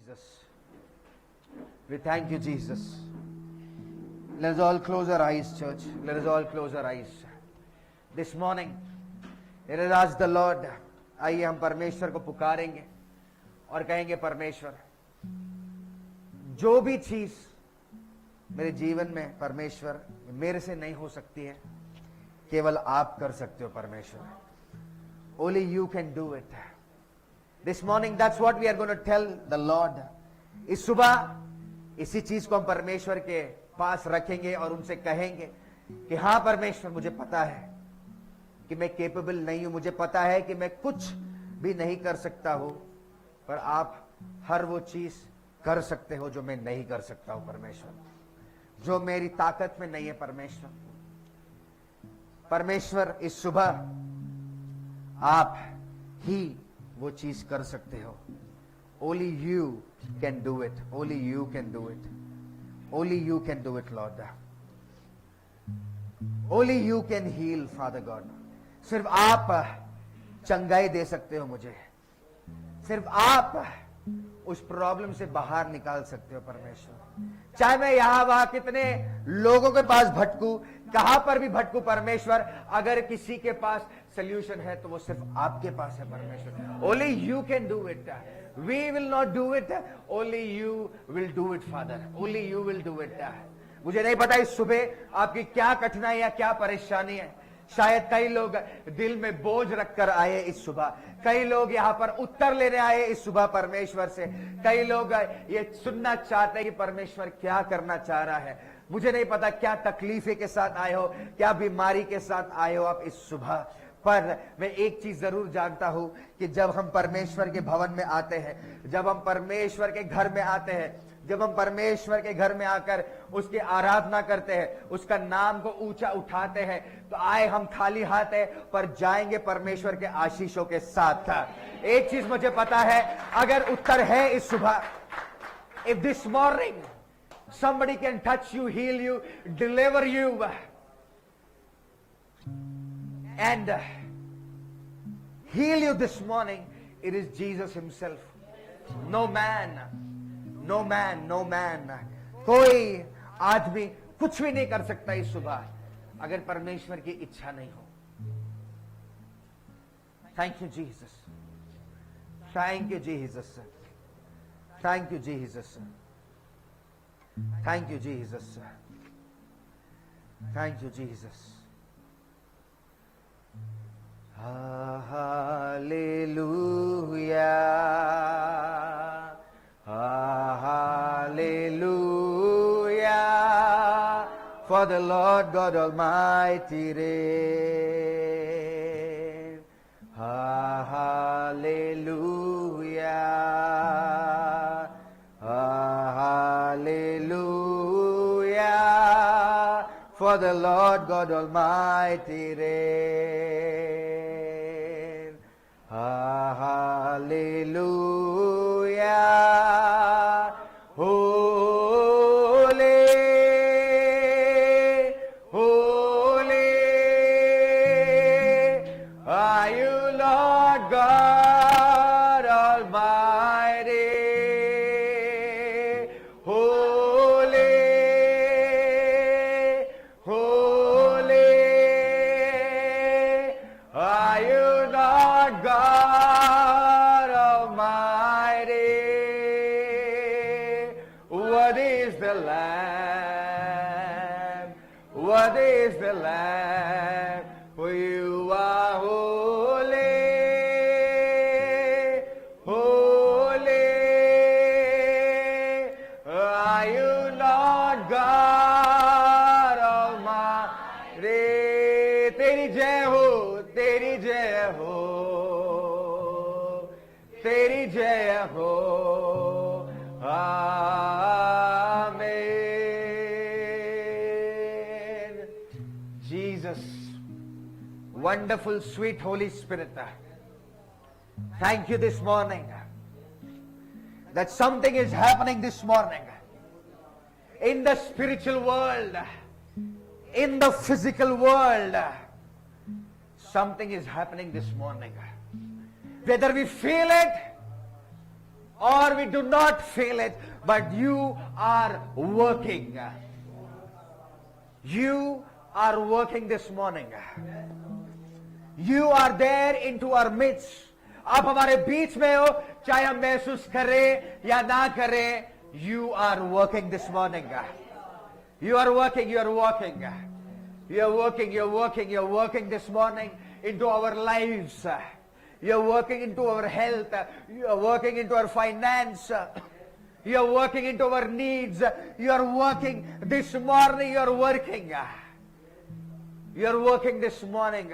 Jesus. We thank you, Jesus. Let us all close our eyes, church. Let us all close our eyes. This morning, let us ask the Lord. आइए हम परमेश्वर को पुकारेंगे और कहेंगे, परमेश्वर, जो भी चीज मेरे जीवन में परमेश्वर मेरे से नहीं हो सकती है, केवल आप कर सकते हो परमेश्वर. Only you can do it. This morning, that's what we are going to tell the Lord. इस सुबह इसी चीज को हम परमेश्वर के पास रखेंगे और उनसे कहेंगे कि हाँ परमेश्वर, मुझे पता है कि मैं केपेबल नहीं हूं, मुझे पता है कि मैं कुछ भी नहीं कर सकता हूं, पर आप हर वो चीज कर सकते हो जो मैं नहीं कर सकता हूं परमेश्वर, जो मेरी ताकत में नहीं है परमेश्वर. परमेश्वर, इस सुबह आप ही वो चीज कर सकते हो. Only you can do it. Only you can do it. Only you can do it, Lord. Only you can heal, Father God. सिर्फ आप चंगाई दे सकते हो मुझे. सिर्फ आप उस प्रॉब्लम से बाहर निकाल सकते हो परमेश्वर. चाहे मैं यहां वहां कितने लोगों के पास भटकू, कहां पर भी भटकू परमेश्वर, अगर किसी के पास सोल्यूशन है तो वो सिर्फ आपके पास है परमेश्वर. Only you can do it. We will not do it. Only you will do it, Father. Only you will do it. मुझे नहीं पता इस सुबह आपकी क्या कठिनाई या क्या परेशानी है. शायद कई लोग दिल में बोझ रखकर आए इस सुबह, कई लोग यहाँ पर उत्तर लेने आए इस सुबह परमेश्वर से, कई लोग ये सुनना चाहते हैं कि परमेश्वर क्या करना चाह रहा है. मुझे नहीं पता क्या तकलीफे के साथ आए हो, क्या बीमारी के साथ आए हो आप इस सुबह, पर मैं एक चीज जरूर जानता हूं कि जब हम परमेश्वर के भवन में आते हैं, जब हम परमेश्वर के घर में आते हैं, जब हम परमेश्वर के घर में आकर उसकी आराधना करते हैं, उसका नाम को ऊंचा उठाते हैं, तो आए हम खाली हाथ है पर जाएंगे परमेश्वर के आशीषों के साथ. एक चीज मुझे पता है, अगर उत्तर है इस सुबह, if this morning somebody can touch you, heal you, deliver you and heal you this morning, it is Jesus himself. No man, no man, no man. कोई आदमी कुछ भी नहीं कर सकता इस सुबह अगर परमेश्वर की इच्छा नहीं हो. Thank you, Jesus. Thank you, Jesus. Thank you, Jesus. Thank you, Jesus. Thank you, Jesus. Hallelujah. Hallelujah. For the Lord God Almighty reigns. Hallelujah. Hallelujah. For the Lord God Almighty reigns. Hallelujah. Holy, holy are you, Lord God Almighty. Holy, holy are you, Lord God Almighty. What is the Lamb? What is the Lamb? For you are holy, holy are you, Lord God Almighty. तेरी जय हो, तेरी जय हो, तेरी जय हो. Amen. Jesus, wonderful, sweet Holy Spirit, thank you this morning that something is happening this morning in the spiritual world, in the physical world. Something is happening this morning. Whether we feel it or we do not feel it, but you are working. You are working this morning. You are there into our midst. आप हमारे बीच में हो, चाहे हम महसूस करें या ना करें. You are working this morning. You are working, you are working. You are working, you are working, you are working this morning into our lives. You are working into our health. You are working into our finance. You are working into our needs. You are working this morning. You are working. You are working this morning.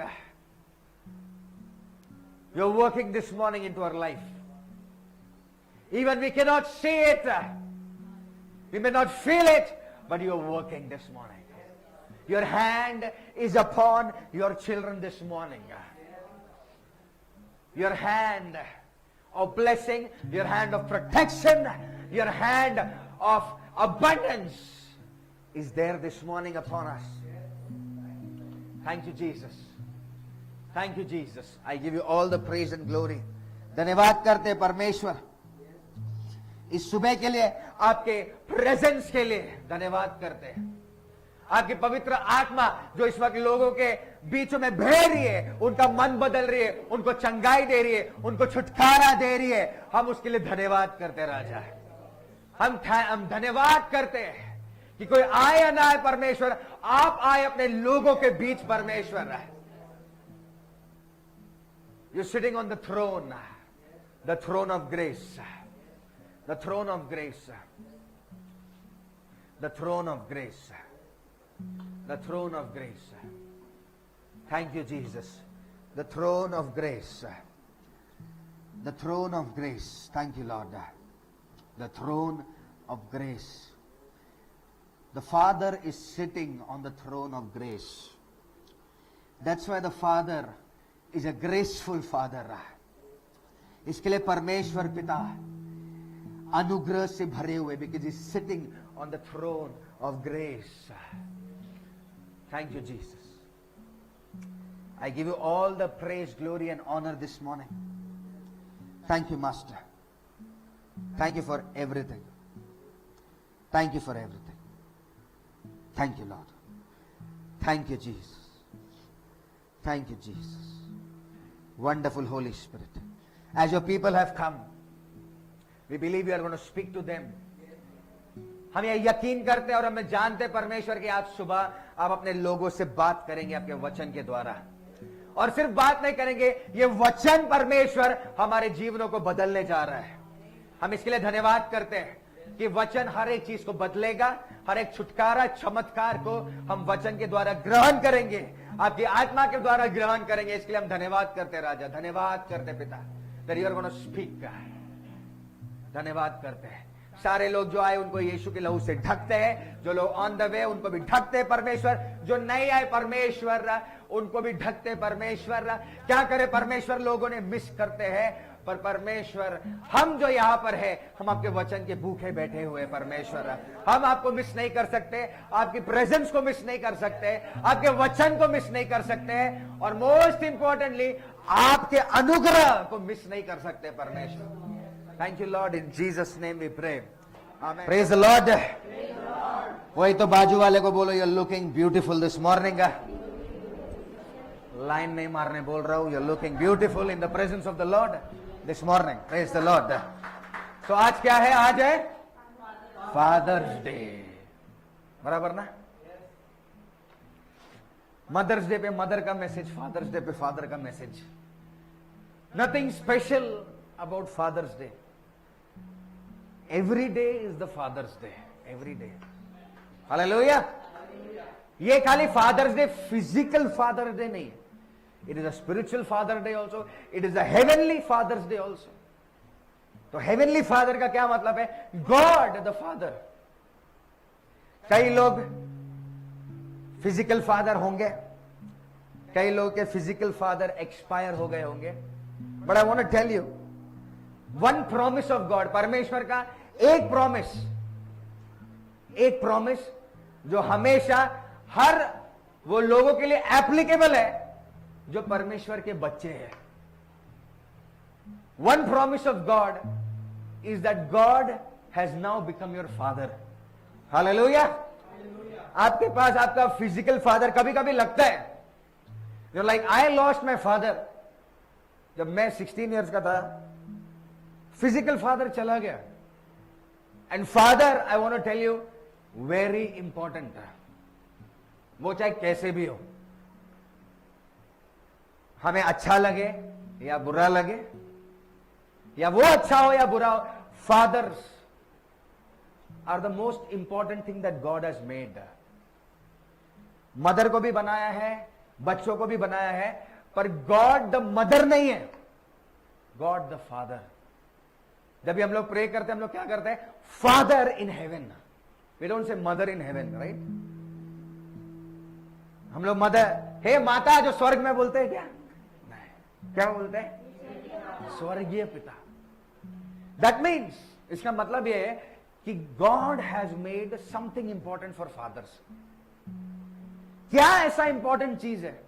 You are working this morning into our life. Even we cannot see it. We may not feel it, but you are working this morning. Your hand is upon your children this morning. Your hand of blessing, your hand of protection, your hand of abundance is there this morning upon us. Thank you, Jesus. Thank you, Jesus. I give you all the praise and glory. धन्यवाद करते हैं परमेश्वर इस सुबह के लिए, आपके presence के लिए धन्यवाद करते हैं. आपकी पवित्र आत्मा जो इस वक्त लोगों के बीचों में बह रही है, उनका मन बदल रही है, उनको चंगाई दे रही है, उनको छुटकारा दे रही है, हम उसके लिए धन्यवाद करते हैं राजा. हम धन्यवाद करते हैं कि कोई आए या ना आए परमेश्वर, आप आए अपने लोगों के बीच परमेश्वर. You're sitting on the throne of grace, the throne of grace, the throne of grace, the throne of grace. Thank you, Jesus. The throne of grace, the throne of grace. Thank you, Lord. The throne of grace. The Father is sitting on the throne of grace. That's why the Father is a graceful Father. इसके लिए परमेश्वर पिता अनुग्रह से भरे हुए, because he's sitting on the throne of grace. Thank you, Jesus. I give you all the praise, glory and honor this morning. Thank you, Master. Thank you for everything. Thank you for everything. Thank you, Lord. Thank you, Jesus. Thank you, Jesus. Wonderful Holy Spirit. As your people have come, we believe you are going to speak to them. हम ये यकीन करते हैं और हमें जानते हैं परमेश्वर कि आज सुबह आप अपने लोगों से बात करेंगे आपके वचन के द्वारा. और सिर्फ बात नहीं करेंगे, ये वचन परमेश्वर हमारे जीवनों को बदलने जा रहा है. हम इसके लिए धन्यवाद करते हैं कि वचन हर एक चीज को बदलेगा. हर एक छुटकारा, चमत्कार को हम वचन के द्वारा ग्रहण करेंगे, आपकी आत्मा के द्वारा ग्रहण करेंगे. इसके लिए हम धन्यवाद करते हैं राजा, धन्यवाद करते पिता, that you are going to speak. धन्यवाद करते हैं. सारे लोग जो आए उनको यीशु के लहू से ढकते हैं. जो लोग ऑन द वे उनको भी ढकते हैं परमेश्वर. जो नहीं आए परमेश्वर उनको भी ढकते हैं परमेश्वर. क्या करे परमेश्वर, लोगों ने मिस करते हैं, पर परमेश्वर हम जो यहाँ पर है, हम आपके वचन के भूखे बैठे हुए परमेश्वर. हम आपको मिस नहीं कर सकते, आपकी प्रेजेंस को मिस नहीं कर सकते, आपके वचन को मिस नहीं कर सकते, और मोस्ट इंपॉर्टेंटली आपके अनुग्रह को मिस नहीं कर सकते परमेश्वर. Thank you, Lord. In Jesus' name we pray. Amen. Praise the Lord. वही तो बाजू वाले को बोलो, you're looking beautiful this morning. Line नहीं मारने बोल रहा हूँ. You're looking beautiful in the presence of the Lord this morning. Praise the Lord. So आज क्या है? आज है Father's Day. बराबर ना? मदर्स डे पे मदर का मैसेज, फादर्स डे पे फादर का message. Nothing special about Father's Day. Every day is the Father's Day. Every day. Hallelujah. ये खाली Father's Day physical Father's Day नहीं है. It is a spiritual Father Day also. It is a heavenly Father's Day also. तो heavenly Father का क्या मतलब है? God the Father. कई लोग फिजिकल फादर होंगे, कई लोग के फिजिकल फादर एक्सपायर हो गए होंगे. But I want to tell you one promise of God. परमेश्वर का एक प्रॉमिस जो हमेशा हर वो लोगों के लिए एप्लीकेबल है जो परमेश्वर के बच्चे हैं. One promise of God is that God has now become your father. Hallelujah. आपके पास आपका फिजिकल फादर कभी कभी लगता है, you're like, I lost my father. जब मैं 16 years का था, फिजिकल फादर चला गया. And father, I want to tell you, very important है. वो चाहे कैसे भी हो, हमें अच्छा लगे या बुरा लगे, या वो अच्छा हो या बुरा हो, fathers are the most important thing that God has made. Mother को भी बनाया है, बच्चों को भी बनाया है, पर गॉड द मदर नहीं है, गॉड द फादर. जब भी हम लोग प्रे करते हैं, हम लोग क्या करते हैं? Father in heaven. We don't say mother in heaven, right? हम लोग मदर, हे माता, जो स्वर्ग में बोलते हैं क्या? नहीं. क्या बोलते हैं? स्वर्गीय पिता. दैट मीन्स, इसका मतलब यह है कि God has made something important for fathers. क्या ऐसा इंपॉर्टेंट चीज है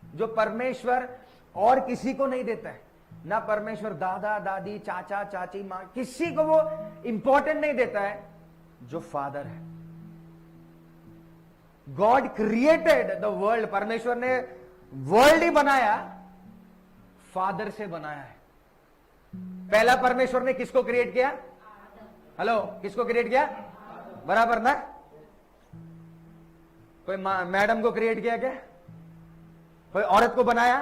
जो परमेश्वर और किसी को नहीं देता है? ना परमेश्वर दादा दादी चाचा चाची मां, किसी को वो इंपॉर्टेंट नहीं देता है जो फादर है. God created the world. परमेश्वर ने वर्ल्ड ही बनाया, फादर से बनाया है. पहला परमेश्वर ने किसको क्रिएट किया? हेलो, किसको क्रिएट किया? बराबर ना? कोई मैडम को क्रिएट किया क्या? कोई औरत को बनाया?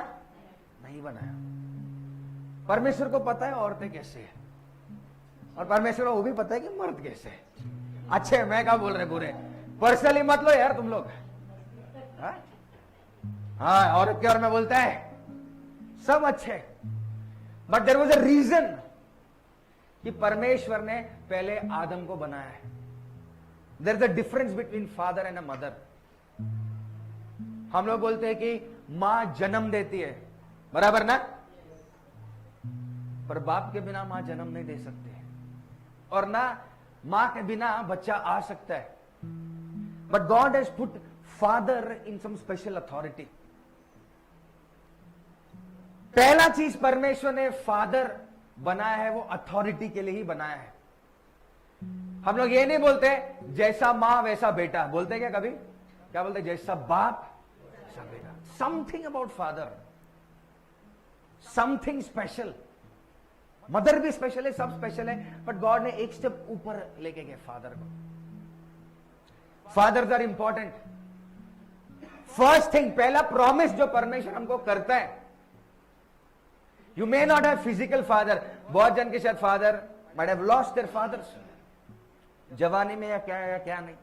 नहीं बनाया. परमेश्वर को पता है औरतें कैसे है, और परमेश्वर को वो भी पता है कि मर्द कैसे है. अच्छे, मैं क्या बोल रहे बुरे? पर्सनली मत लो यार तुम लोग. हाँ, औरत के बारे में बोलता है सब अच्छे, but there was a reason कि परमेश्वर ने पहले आदम को बनाया है. There is a difference between father and a mother. हम लोग बोलते हैं कि मां जन्म देती है, बराबर ना? पर बाप के बिना मां जन्म नहीं दे सकती है, और ना मां के बिना बच्चा आ सकता है. But God has put father in some special authority. पहला चीज परमेश्वर ने फादर बनाया है, वो अथॉरिटी के लिए ही बनाया है. हम लोग ये नहीं बोलते जैसा मां वैसा बेटा. बोलते क्या कभी? क्या बोलते? जैसा बाप वैसा बेटा. Something about father, something special. Mother भी स्पेशल है, सब स्पेशल है, बट गॉड ने एक स्टेप ऊपर लेके गए फादर को. Fathers are important. First thing, पहला प्रॉमिस जो परमेश्वर हमको करता है, you may not have physical father. बहुत जन के शायद father might have lost their fathers जवानी में, या क्या नहीं.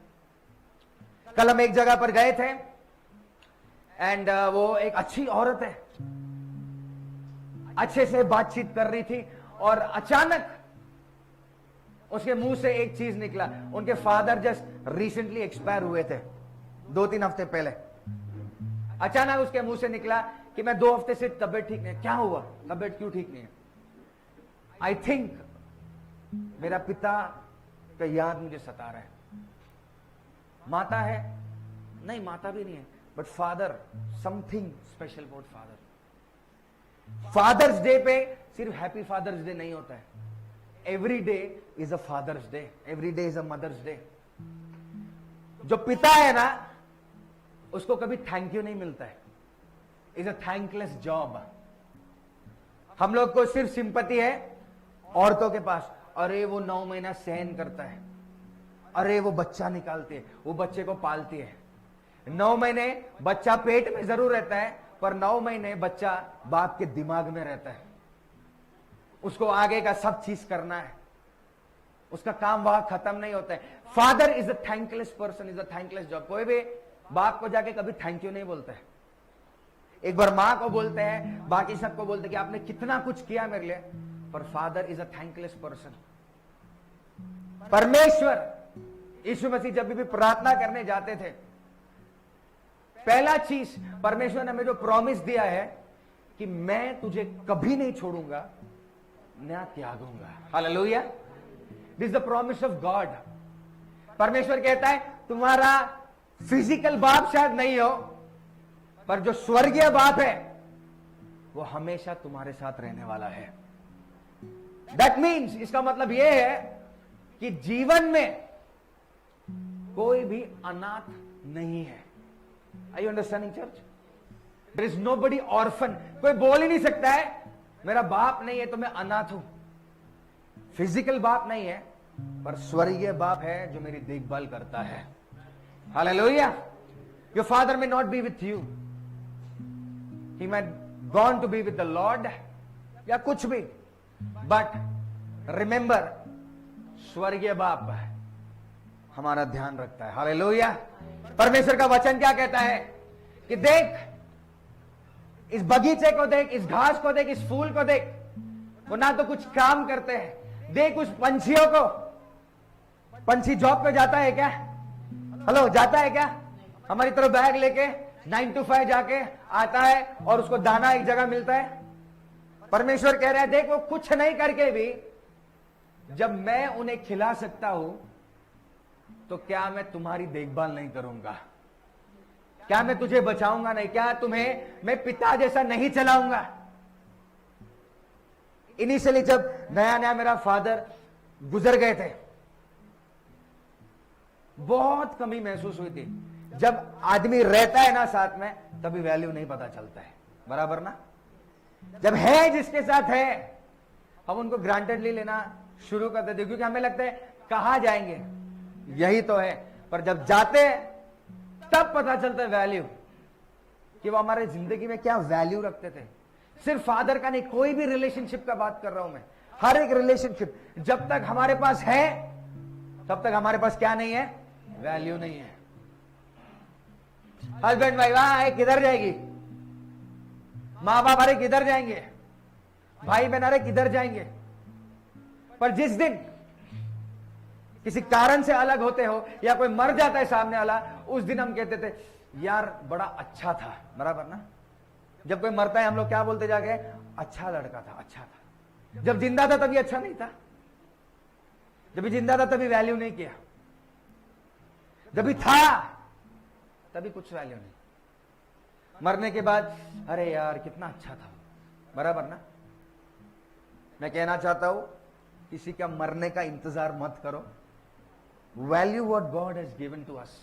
कल हम एक जगह पर गए थे, एंड वो एक अच्छी औरत है, अच्छे से बातचीत कर रही थी, और अचानक उसके मुंह से एक चीज निकला. उनके फादर जस्ट रिसेंटली एक्सपायर हुए थे, 2-3 हफ्ते पहले. अचानक उसके मुंह से निकला कि मैं 2 हफ्ते से तबीयत ठीक नहीं. क्या हुआ? तबीयत क्यों ठीक नहीं है? आई थिंक मेरा पिता का याद मुझे सता रहा है. माता है? नहीं, माता भी नहीं है, but father, something special about father. Father's Day पे सिर्फ हैप्पी फादर्स डे नहीं होता है. Every day is a Father's Day, every day is a Mother's Day. जो पिता है ना, उसको कभी थैंक यू नहीं मिलता है. Is a thankless job. हम लोग को सिर्फ सिंपैथी है औरतों के पास. अरे वो 9 महीना सहन करता है, अरे वो बच्चा निकालती है, वो बच्चे को पालती है. 9 महीने बच्चा पेट में जरूर रहता है, पर 9 महीने बच्चा बाप के दिमाग में रहता है. उसको आगे का सब चीज करना है, उसका काम वहां खत्म नहीं होता है. Father is a thankless person, is a thankless job. कोई भी बाप को जाके कभी थैंक यू नहीं बोलता है. एक बार मां को बोलते हैं, बाकी सबको बोलते हैं कि आपने कितना कुछ किया मेरे लिए, पर father is a thankless person. परमेश्वर यीशु मसीह जब भी प्रार्थना करने जाते थे, पहला चीज परमेश्वर ने हमें जो प्रॉमिस दिया है कि मैं तुझे कभी नहीं छोड़ूंगा, न त्यागूंगा. Hallelujah. This is the promise of God. परमेश्वर कहता है तुम्हारा फिजिकल बाप शायद नहीं हो, पर जो स्वर्गीय बाप है वो हमेशा तुम्हारे साथ रहने वाला है. दैट मीन्स इसका मतलब यह है कि जीवन में कोई भी अनाथ नहीं है। I you understanding church? There is nobody orphan. कोई बोल ही नहीं सकता है मेरा बाप नहीं है तो मैं अनाथ हूं। फिजिकल बाप नहीं है, पर स्वर्गीय बाप है जो मेरी देखभाल करता है। Hallelujah. Your father may not be with you, he may gone to be with the Lord या कुछ भी, बट रिमेंबर स्वर्गीय बाप हमारा ध्यान रखता है। हालेलुया। परमेश्वर का वचन क्या कहता है कि देख इस बगीचे को देख, इस घास को देख, इस फूल को देख, वो ना तो कुछ काम करते हैं। देख उस पंछियों को, पंछी जॉब पे जाता है क्या? हेलो, जाता है क्या? हमारी तरफ बैग लेके 9 to 5 जाके आता है और उसको दाना एक जगह मिलता है। परमेश्वर कह रहा है देख वो कुछ नहीं करके भी जब मैं उन्हें खिला सकता हूं तो क्या मैं तुम्हारी देखभाल नहीं करूंगा? क्या मैं तुझे बचाऊंगा नहीं? क्या तुम्हें मैं पिता जैसा नहीं चलाऊंगा? इनिशियली जब नया नया मेरा फादर गुजर गए थे, बहुत कमी महसूस हुई थी। जब आदमी रहता है ना साथ में, तभी वैल्यू नहीं पता चलता है, बराबर ना? जब है जिसके साथ है, हम उनको ग्रांटेडली लेना शुरू कर देते, क्योंकि हमें लगता है कहां जाएंगे, यही तो है। पर जब जाते तब पता चलता है वैल्यू, कि वो हमारे जिंदगी में क्या वैल्यू रखते थे। सिर्फ फादर का नहीं, कोई भी रिलेशनशिप का बात कर रहा हूं मैं। हर एक रिलेशनशिप जब तक हमारे पास है तब तक हमारे पास क्या नहीं है? वैल्यू नहीं है। हस्बैंड वाइफ है, किधर जाएगी? मां बाप अरे किधर जाएंगे? भाई बहन अरे किधर जाएंगे? पर जिस दिन किसी कारण से अलग होते हो या कोई मर जाता है सामने वाला, उस दिन हम कहते थे यार बड़ा अच्छा था, बराबर ना? जब कोई मरता है हम लोग क्या बोलते जाके? अच्छा लड़का था, अच्छा था। जब जिंदा था तभी अच्छा नहीं था, जब जिंदा था तभी वैल्यू नहीं किया, जब भी था तभी कुछ वैल्यू नहीं। मरने के बाद अरे यार कितना अच्छा था, बराबर ना? मैं कहना चाहता हूं किसी का मरने का इंतजार मत करो। Value what God has given to us.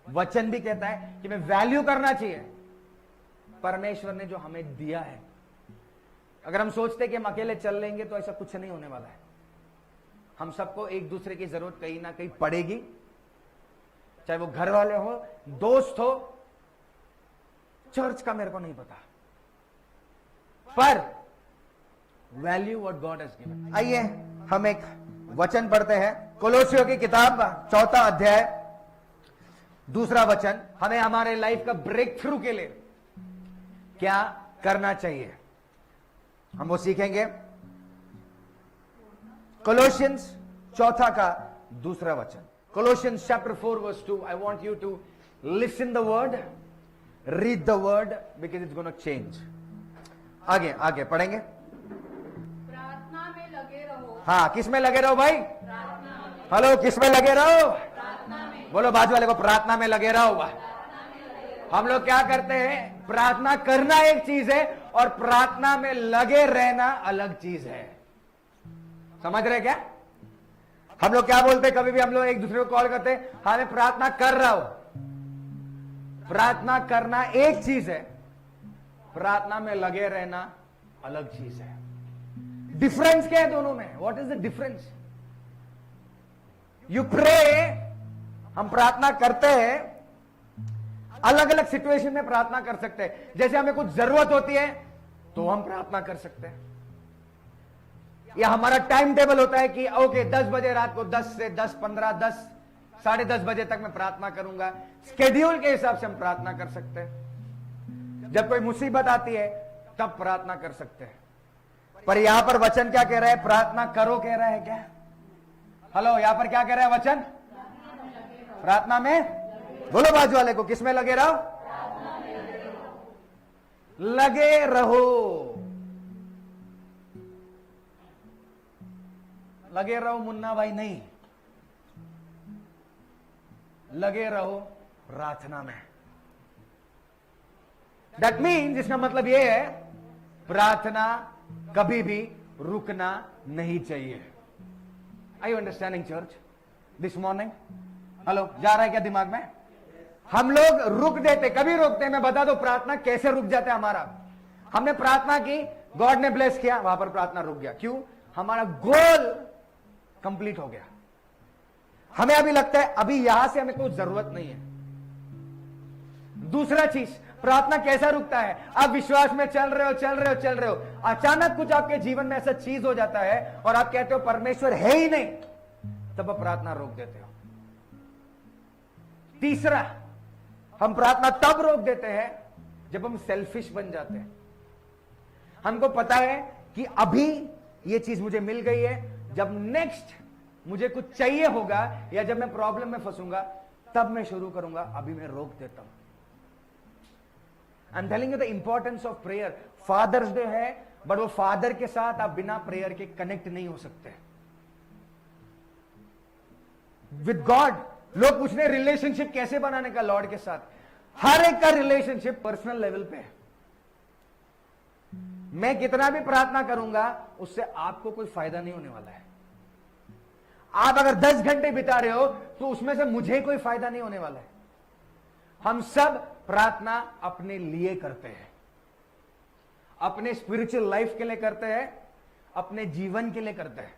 वचन भी कहता है कि मैं वैल्यू करना चाहिए परमेश्वर ने जो हमें दिया है। अगर हम सोचते कि हम अकेले चल लेंगे तो ऐसा कुछ नहीं होने वाला है। हम सबको एक दूसरे की जरूरत कहीं ना कहीं पड़ेगी, चाहे वो घर वाले हो, दोस्त हो, चर्च का मेरे को नहीं पता, पर value what God has given. आइए हम एक वचन पढ़ते हैं, कोलोसियों की किताब 4 अध्याय 2 वचन। हमें हमारे लाइफ का ब्रेक थ्रू के लिए क्या करना चाहिए, हम वो सीखेंगे। कोलोसियंस 4 का 2 वचन। Colossians chapter 4 verse 2. I want you to listen the word, read the word, because it's going to change. आगे आगे पढ़ेंगे। प्रार्थना में लगे रहो। हाँ, किस में लगे रहो भाई? प्रार्थना में। हेलो, किस में लगे रहो? प्रार्थना में। बोलो बाजू वाले को, प्रार्थना में लगे रहो। हम लोग क्या करते हैं? प्रार्थना करना एक चीज है और प्रार्थना में लगे रहना अलग चीज है। समझ रहे क्या? हम लोग क्या बोलते हैं? कभी भी हम लोग एक दूसरे को कॉल करते हैं, हाँ मैं प्रार्थना कर रहा हूं। प्रार्थना करना एक चीज है, प्रार्थना में लगे रहना अलग चीज है। डिफरेंस क्या है दोनों में? What is the difference? You pray, हम प्रार्थना करते हैं, अलग अलग सिचुएशन में प्रार्थना कर सकते हैं। जैसे हमें कुछ जरूरत होती है तो हम प्रार्थना कर सकते हैं, या हमारा टाइम टेबल होता है कि ओके 10 बजे रात को 10 से 10, 15, 10, 10:30 बजे तक मैं प्रार्थना करूंगा। स्केड्यूल के हिसाब से हम प्रार्थना कर सकते हैं। जब कोई मुसीबत आती है तब प्रार्थना कर सकते हैं। पर यहां पर वचन क्या कह रहा है? प्रार्थना करो कह रहा है क्या? हेलो, यहां पर क्या कह रहा है वचन? प्रार्थना में। बोलो बाजू वाले को, किस में लगे रहो? लगे रहो। लगे रहो मुन्ना भाई नहीं, लगे रहो प्रार्थना में। दैट मीन्स, इसका मतलब यह है प्रार्थना कभी भी रुकना नहीं चाहिए। I you understanding church this morning? Hello, जा रहा है क्या दिमाग में? हम लोग रुक देते, कभी रोकते हैं? मैं बता दो प्रार्थना कैसे रुक जाता है हमारा। हमने प्रार्थना की, गॉड ने ब्लेस किया, वहां पर प्रार्थना रुक गया। क्यों? हमारा गोल कंप्लीट हो गया। हमें अभी लगता है अभी यहां से हमें कोई जरूरत नहीं है। दूसरा चीज, प्रार्थना कैसा रुकता है? आप विश्वास में चल रहे हो, अचानक कुछ आपके जीवन में ऐसा चीज हो जाता है और आप कहते हो परमेश्वर है ही नहीं, तब आप प्रार्थना रोक देते हो। तीसरा, हम प्रार्थना तब रोक देते हैं जब हम सेल्फिश बन जाते हैं। हमको पता है कि अभी ये चीज मुझे मिल गई है, जब नेक्स्ट मुझे कुछ चाहिए होगा या जब मैं प्रॉब्लम में फंसूंगा तब मैं शुरू करूंगा, अभी मैं रोक देता हूं। I am telling you the importance of prayer. Father's Day है, बट वो फादर के साथ आप बिना प्रेयर के कनेक्ट नहीं हो सकते विद गॉड। लोग पूछ रहे रिलेशनशिप कैसे बनाने का लॉर्ड के साथ। हर एक का रिलेशनशिप पर्सनल लेवल पे है। मैं कितना भी प्रार्थना करूंगा उससे आपको कोई फायदा नहीं होने वाला है। आप अगर 10 घंटे बिता रहे हो तो उसमें से मुझे कोई फायदा नहीं होने वाला है। हम सब प्रार्थना अपने लिए करते हैं, अपने स्पिरिचुअल लाइफ के लिए करते हैं, अपने जीवन के लिए करते हैं।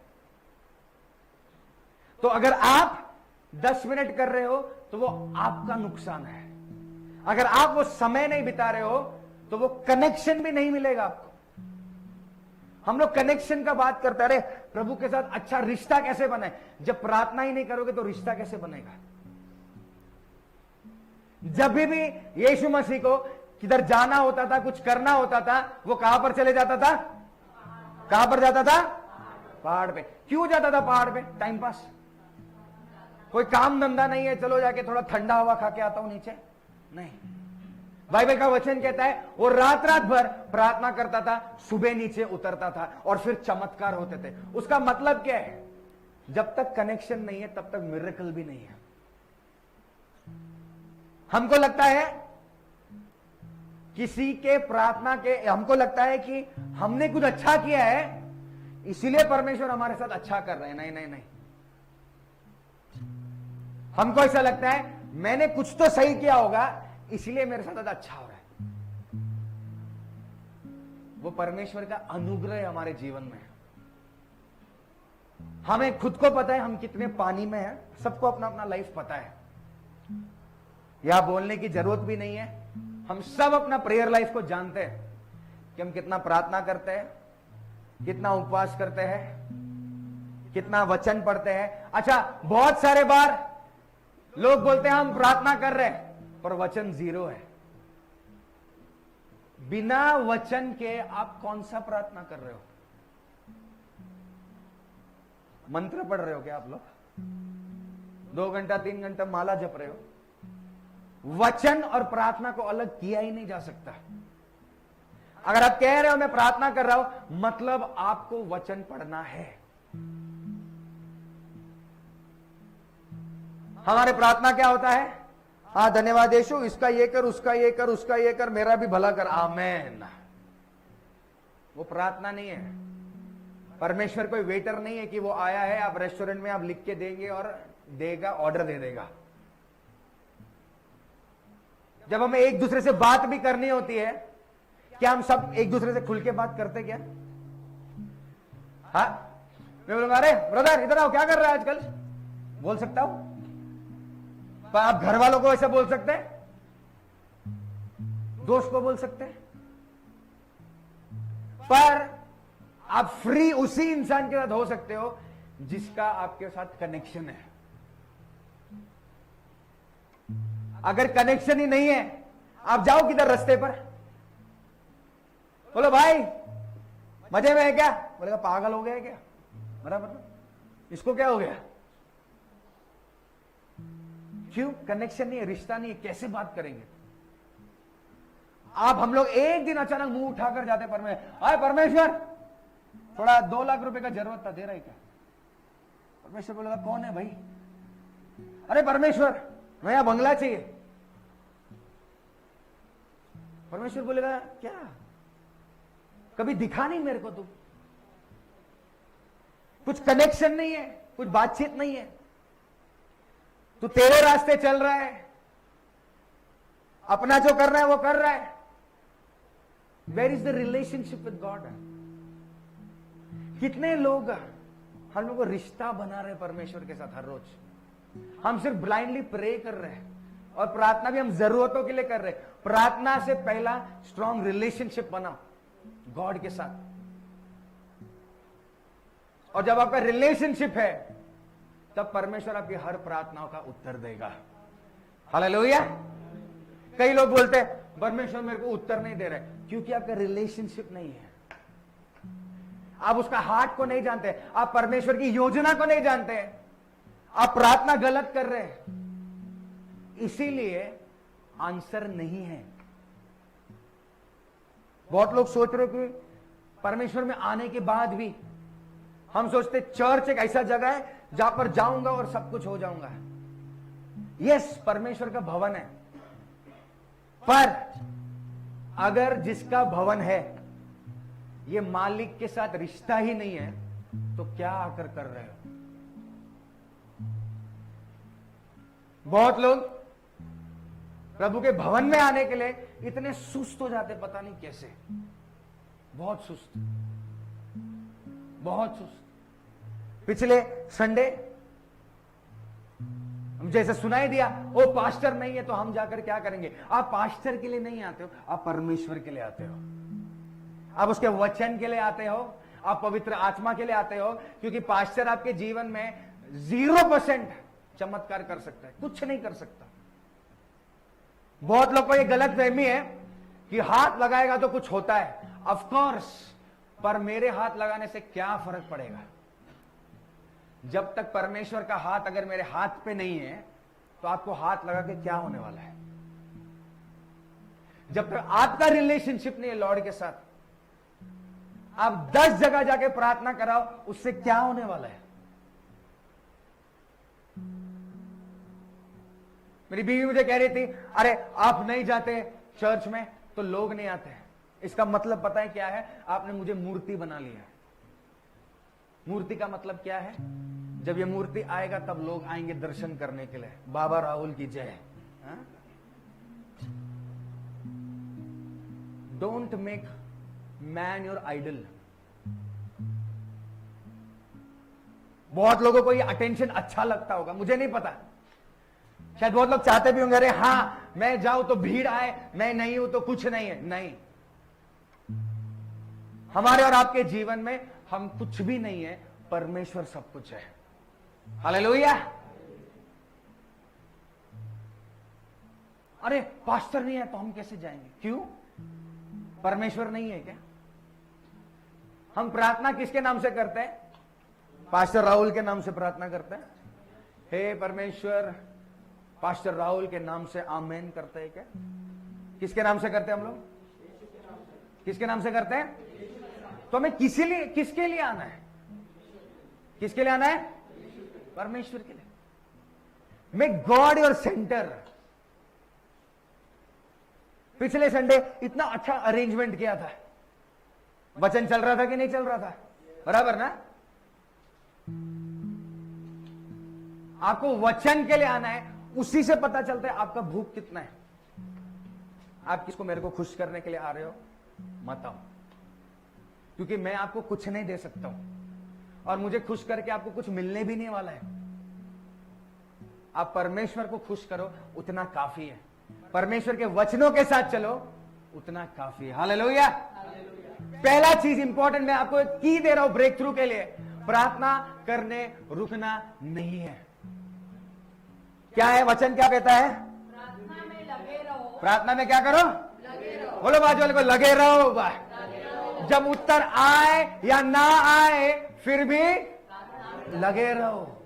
तो अगर आप 10 मिनट कर रहे हो तो वो आपका नुकसान है। अगर आप वो समय नहीं बिता रहे हो तो वो कनेक्शन भी नहीं मिलेगा आपको। हम लोग कनेक्शन का बात करते हैं, अरे प्रभु के साथ अच्छा रिश्ता कैसे बने? जब प्रार्थना ही नहीं करोगे तो रिश्ता कैसे बनेगा? जब भी यीशु मसीह को किधर जाना होता था, कुछ करना होता था, वो कहां पर चले जाता था? कहां पर जाता था? पहाड़ पे। क्यों जाता था पहाड़ पे? Time pass. कोई काम धंधा नहीं है, चलो जाके थोड़ा ठंडा हवा खा के आता हूं नीचे? नहीं। बाइबल का वचन कहता है वो रात रात भर प्रार्थना करता था, सुबह नीचे उतरता था और फिर चमत्कार होते थे। उसका मतलब क्या है? जब तक कनेक्शन नहीं है तब तक मिरेकल भी नहीं है। हमको लगता है किसी के प्रार्थना के, हमको लगता है कि हमने कुछ अच्छा किया है इसीलिए परमेश्वर हमारे साथ अच्छा कर रहे हैं। नहीं नहीं नहीं, हमको ऐसा लगता है मैंने कुछ तो सही किया होगा इसलिए मेरे साथ अच्छा हो रहा है। वो परमेश्वर का अनुग्रह हमारे जीवन में है। हमें खुद को पता है हम कितने पानी में हैं, सबको अपना अपना लाइफ पता है, यह बोलने की जरूरत भी नहीं है। हम सब अपना प्रेयर लाइफ को जानते हैं कि हम कितना प्रार्थना करते हैं, कितना उपवास करते हैं, कितना वचन पढ़ते हैं। अच्छा, बहुत सारे बार लोग बोलते हैं हम प्रार्थना कर रहे हैं पर वचन 0 है। बिना वचन के आप कौन सा प्रार्थना कर रहे हो? मंत्र पढ़ रहे हो क्या आप लोग? 2 घंटा 3 घंटा माला जप रहे हो? वचन और प्रार्थना को अलग किया ही नहीं जा सकता। अगर आप कह रहे हो मैं प्रार्थना कर रहा हूं, मतलब आपको वचन पढ़ना है। हमारे प्रार्थना क्या होता है? हाँ धन्यवाद यीशु, इसका ये कर, उसका ये कर, उसका ये कर, मेरा भी भला कर, आमेन। वो प्रार्थना नहीं है। परमेश्वर कोई वेटर नहीं है कि वो आया है, आप रेस्टोरेंट में आप लिख के देंगे और देगा, ऑर्डर दे देगा। जब हमें एक दूसरे से बात भी करनी होती है, क्या हम सब एक दूसरे से खुल के बात करते क्या? हाँ, मैं बोलूंगा अरे ब्रदर इधर आओ, क्या कर रहा है आजकल? बोल सकता हूं। पर आप घर वालों को ऐसा बोल सकते हैं? दोस्त को बोल सकते हैं? पर आप फ्री उसी इंसान के साथ हो सकते हो जिसका आपके साथ कनेक्शन है। अगर कनेक्शन ही नहीं है, आप जाओ किधर रास्ते पर, बोलो भाई मजे में है क्या? बोलेगा पागल हो गया है क्या? बराबर, इसको क्या हो गया? क्यों? कनेक्शन नहीं है, रिश्ता नहीं है, कैसे बात करेंगे? आप हम लोग एक दिन अचानक मुंह उठाकर जाते परमेश्वर थोड़ा 2 लाख रुपए का जरूरत था, दे रहे क्या? परमेश्वर बोलेगा कौन है भाई? अरे परमेश्वर नया बंगला चाहिए। परमेश्वर बोलेगा क्या? कभी दिखा नहीं मेरे को तू? कुछ कनेक्शन नहीं है, कुछ बातचीत नहीं है, तू तेरे रास्ते चल रहा है, अपना जो कर रहा है वो कर रहा है। Where is the relationship with God? कितने लोग हम लोग को रिश्ता बना रहे हैं परमेश्वर के साथ हर रोज। हम सिर्फ ब्लाइंडली प्रे कर रहे हैं, और प्रार्थना भी हम जरूरतों के लिए कर रहे हैं। प्रार्थना से पहला स्ट्रॉन्ग रिलेशनशिप बनाओ गॉड के साथ, और जब आपका रिलेशनशिप है तब परमेश्वर आपकी हर प्रार्थनाओं का उत्तर देगा। हालेलुया। कई लोग बोलते हैं परमेश्वर मेरे को उत्तर नहीं दे रहे, क्योंकि आपका रिलेशनशिप नहीं है। आप उसका हार्ट को नहीं जानते, आप परमेश्वर की योजना को नहीं जानते, आप प्रार्थना गलत कर रहे हैं, इसीलिए आंसर नहीं है। बहुत लोग सोच रहे कि परमेश्वर में आने के बाद भी, हम सोचते चर्च एक ऐसा जगह है जहां पर जाऊंगा और सब कुछ हो जाऊंगा। यस, परमेश्वर का भवन है, पर अगर जिसका भवन है ये मालिक के साथ रिश्ता ही नहीं है, तो क्या आकर कर रहे हो? बहुत लोग प्रभु के भवन में आने के लिए इतने सुस्त हो जाते, पता नहीं कैसे, बहुत सुस्त, बहुत सुस्त। पिछले संडे जैसे सुनाई दिया, वो पास्टर नहीं है तो हम जाकर क्या करेंगे? आप पास्टर के लिए नहीं आते हो, आप परमेश्वर के लिए आते हो, आप उसके वचन के लिए आते हो, आप पवित्र आत्मा के लिए आते हो, क्योंकि पास्टर आपके जीवन में 0% चमत्कार कर सकता है, कुछ नहीं कर सकता। बहुत लोग को यह गलत फहमी है कि हाथ लगाएगा तो कुछ होता है। ऑफ कोर्स, पर मेरे हाथ लगाने से क्या फर्क पड़ेगा? जब तक परमेश्वर का हाथ अगर मेरे हाथ पे नहीं है, तो आपको हाथ लगा के क्या होने वाला है? जब तक आपका रिलेशनशिप नहीं है लॉर्ड के साथ, आप 10 जगह जाके प्रार्थना कराओ, उससे क्या होने वाला है? मेरी बीवी मुझे कह रही थी, अरे आप नहीं जाते चर्च में तो लोग नहीं आते। इसका मतलब पता है क्या है? आपने मुझे मूर्ति बना लिया। मूर्ति का मतलब क्या है? जब ये मूर्ति आएगा तब लोग आएंगे दर्शन करने के लिए। बाबा राहुल की जय। Don't make man your idol. बहुत लोगों को ये अटेंशन अच्छा लगता होगा, मुझे नहीं पता, शायद बहुत लोग चाहते भी होंगे, अरे हाँ मैं जाऊं तो भीड़ आए, मैं नहीं हूं तो कुछ नहीं है। नहीं, हमारे और आपके जीवन में हम कुछ भी नहीं है, परमेश्वर सब कुछ है। हालेलुया। अरे पास्टर नहीं है तो हम कैसे जाएंगे? क्यों? परमेश्वर नहीं है क्या? हम प्रार्थना किसके नाम से करते हैं? पास्टर राहुल के नाम से प्रार्थना करते हैं। हे परमेश्वर, पास्टर राहुल के नाम से आमेन करते हैं क्या? किसके नाम से करते हैं हम लोग? किसके नाम से करते हैं? तो हमें किसके लिए आना है? किसके लिए आना है? परमेश्वर के लिए। Make God your centre. पिछले संडे इतना अच्छा अरेंजमेंट किया था, वचन चल रहा था कि नहीं चल रहा था? बराबर ना? आपको वचन के लिए आना है, उसी से पता चलता है आपका भूख कितना है। आप किसको मेरे को खुश करने के लिए आ रहे हो? मत आओ, क्योंकि मैं आपको कुछ नहीं दे सकता हूं, और मुझे खुश करके आपको कुछ मिलने भी नहीं वाला है। आप परमेश्वर को खुश करो, उतना काफी है। परमेश्वर के वचनों के साथ चलो, उतना काफी है। हालेलुया। पहला चीज इंपॉर्टेंट, मैं आपको एक की दे रहा हूं ब्रेक थ्रू के लिए, प्रार्थना करने रुकना नहीं है। क्या है वचन? क्या कहता है? प्रार्थना में लगे रहो। प्रार्थना में क्या करो? लगे रहो। बोलो बाजू वाले को, लगे रहो। जब उत्तर आए या ना आए, फिर भी लगे रहो।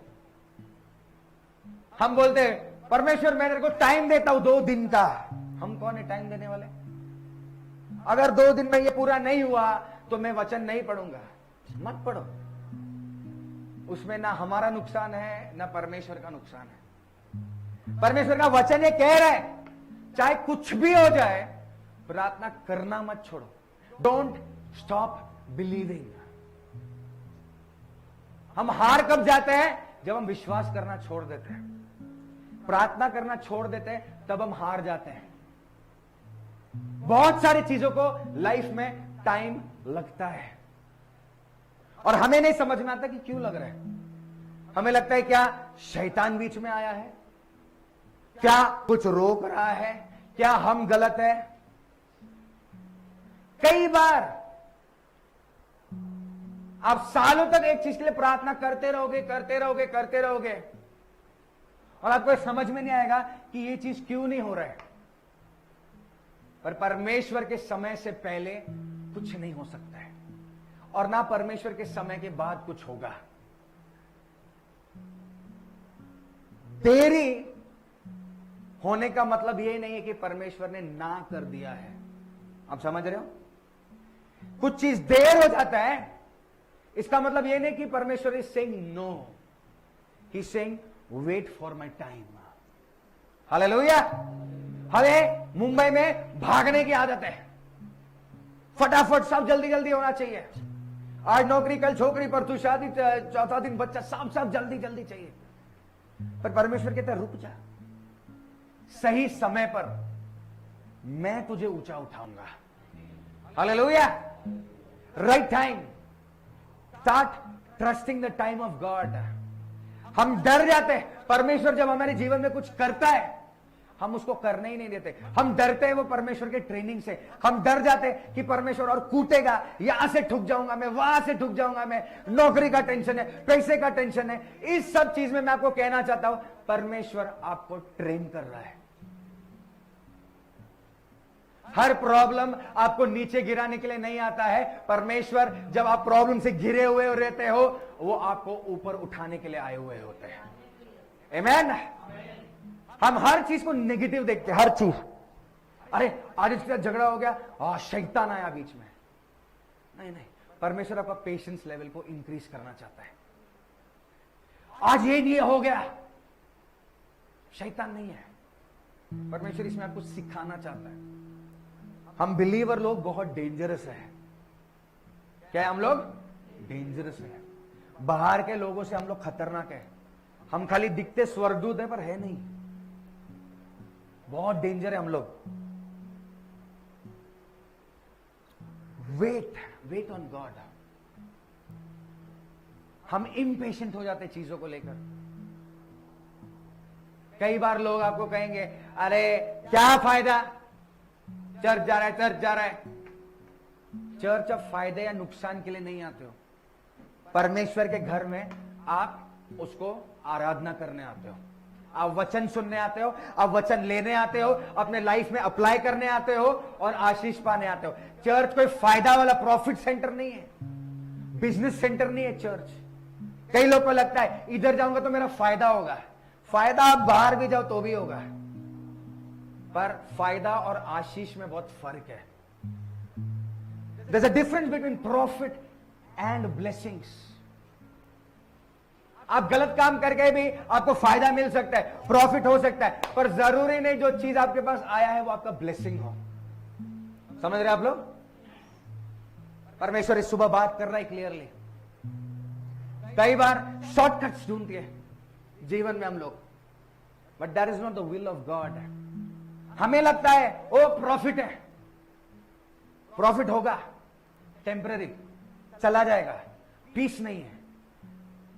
हम बोलते हैं परमेश्वर मैं तेरे को टाइम देता हूं 2 दिन का। हम कौन है टाइम देने वाले? अगर 2 दिन में ये पूरा नहीं हुआ तो मैं वचन नहीं पढ़ूंगा। मत पढ़ो, उसमें ना हमारा नुकसान है ना परमेश्वर का नुकसान है। परमेश्वर का वचन ये कह रहा है, चाहे कुछ भी हो जाए, प्रार्थना करना मत छोड़ो। Don't stop believing. हम हार कब जाते हैं? जब हम विश्वास करना छोड़ देते हैं, प्रार्थना करना छोड़ देते हैं, तब हम हार जाते हैं। बहुत सारी चीजों को लाइफ में टाइम लगता है और हमें नहीं समझ में आता कि क्यों लग रहा है। हमें लगता है क्या शैतान बीच में आया है, क्या कुछ रोक रहा है, क्या हम गलत है। कई बार आप सालों तक एक चीज के लिए प्रार्थना करते रहोगे, करते रहोगे, करते रहोगे और आपको समझ में नहीं आएगा कि ये चीज क्यों नहीं हो रहा है। पर परमेश्वर के समय से पहले कुछ नहीं हो सकता है और ना परमेश्वर के समय के बाद कुछ होगा। देरी होने का मतलब यही नहीं है कि परमेश्वर ने ना कर दिया है। आप समझ रहे हो? कुछ चीज देर हो जाता है, इसका मतलब यह नहीं कि परमेश्वर is saying no, he is saying wait for my time. Hallelujah. हमें मुंबई में भागने की आदत है, फटाफट सब जल्दी जल्दी होना चाहिए। आज नौकरी, कल छोकरी, परसों शादी, चौथा दिन बच्चा, सब जल्दी जल्दी चाहिए। पर परमेश्वर कहता है रुक जा, सही समय पर मैं तुझे ऊंचा उठाऊंगा। Hallelujah. Right time. Start trusting the time of God. हम डर जाते हैं परमेश्वर जब हमारे जीवन में कुछ करता है, हम उसको करने ही नहीं देते। हम डरते हैं वो परमेश्वर के ट्रेनिंग से। हम डर जाते हैं कि परमेश्वर और कूटेगा, यहां से ठुक जाऊंगा मैं, वहां से ठुक जाऊंगा मैं, नौकरी का टेंशन है, पैसे का टेंशन है। इस सब चीज में मैं आपको कहना चाहता हूं, परमेश्वर आपको ट्रेन कर रहा है। हर प्रॉब्लम आपको नीचे गिराने के लिए नहीं आता है। परमेश्वर जब आप प्रॉब्लम से घिरे हुए रहते हो, वो आपको ऊपर उठाने के लिए आए हुए होते हैं। आमीन। हम हर चीज को नेगेटिव देखते हैं, हर चीज। अरे आज इसके साथ झगड़ा हो गया, शैतान आया बीच में। नहीं नहीं, परमेश्वर आपका पेशेंस लेवल को इंक्रीज करना चाहता है। आज ये हो गया, शैतान नहीं है, परमेश्वर इसमें आपको सिखाना चाहता है। हम बिलीवर लोग बहुत डेंजरस है। क्या है? हम लोग डेंजरस है। बाहर के लोगों से हम लोग खतरनाक है। हम खाली दिखते स्वर्गदूत है पर है नहीं, बहुत डेंजर है हम लोग। Wait on God. हम इम्पेशेंट हो जाते चीजों को लेकर। कई बार लोग आपको कहेंगे अरे क्या फायदा, चर्च जा रहा है, चर्च जा रहा है। चर्च अब फायदे या नुकसान के लिए नहीं आते हो। परमेश्वर के घर में आप उसको आराधना करने आते हो, आप वचन सुनने आते हो, आप वचन लेने आते हो, अपने लाइफ में अप्लाई करने आते हो और आशीष पाने आते हो। चर्च कोई फायदा वाला प्रॉफिट सेंटर नहीं है, बिजनेस सेंटर नहीं है चर्च। कई लोग को लगता है इधर जाऊंगा तो मेरा फायदा होगा। फायदा आप बाहर भी जाओ तो भी होगा, पर फायदा और आशीष में बहुत फर्क है। There's a difference between profit and blessings. आप गलत काम करके भी आपको फायदा मिल सकता है, प्रॉफिट हो सकता है, पर जरूरी नहीं जो चीज आपके पास आया है वो आपका ब्लेसिंग हो। समझ रहे आप लोग? परमेश्वर इस सुबह बात कर रहा है क्लियरली। कई बार शॉर्टकट्स ढूंढते हैं जीवन में हम लोग, but that is not the will of God. हमें लगता है ओ प्रॉफिट है, प्रॉफिट होगा, टेम्पररी, चला जाएगा, पीस नहीं है।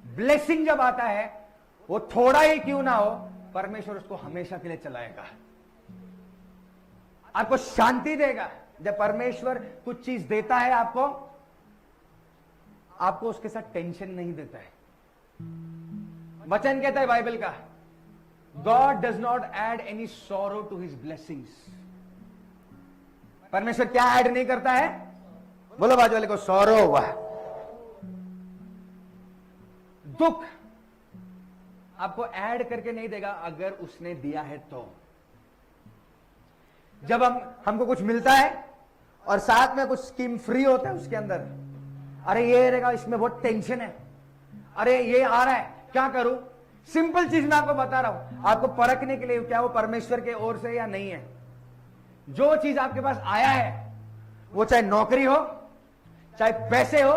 ब्लेसिंग जब आता है वो थोड़ा ही क्यों ना हो, परमेश्वर उसको हमेशा के लिए चलाएगा, आपको शांति देगा। जब परमेश्वर कुछ चीज देता है आपको उसके साथ टेंशन नहीं देता है। वचन कहता है बाइबल का, God does not add any sorrow to his blessings. परमेश्वर क्या ऐड नहीं करता है? बोलो बाजू वाले को, सौरो। वाह। दुख आपको ऐड करके नहीं देगा अगर उसने दिया है तो। जब हमको कुछ मिलता है और साथ में कुछ स्कीम फ्री होता है उसके अंदर, अरे ये रहेगा, इसमें बहुत टेंशन है, अरे ये आ रहा है, क्या करूं? सिंपल चीज मैं आपको बता रहा हूं, आपको परखने के लिए क्या वो परमेश्वर के ओर से या नहीं है। जो चीज आपके पास आया है, वो चाहे नौकरी हो, चाहे पैसे हो,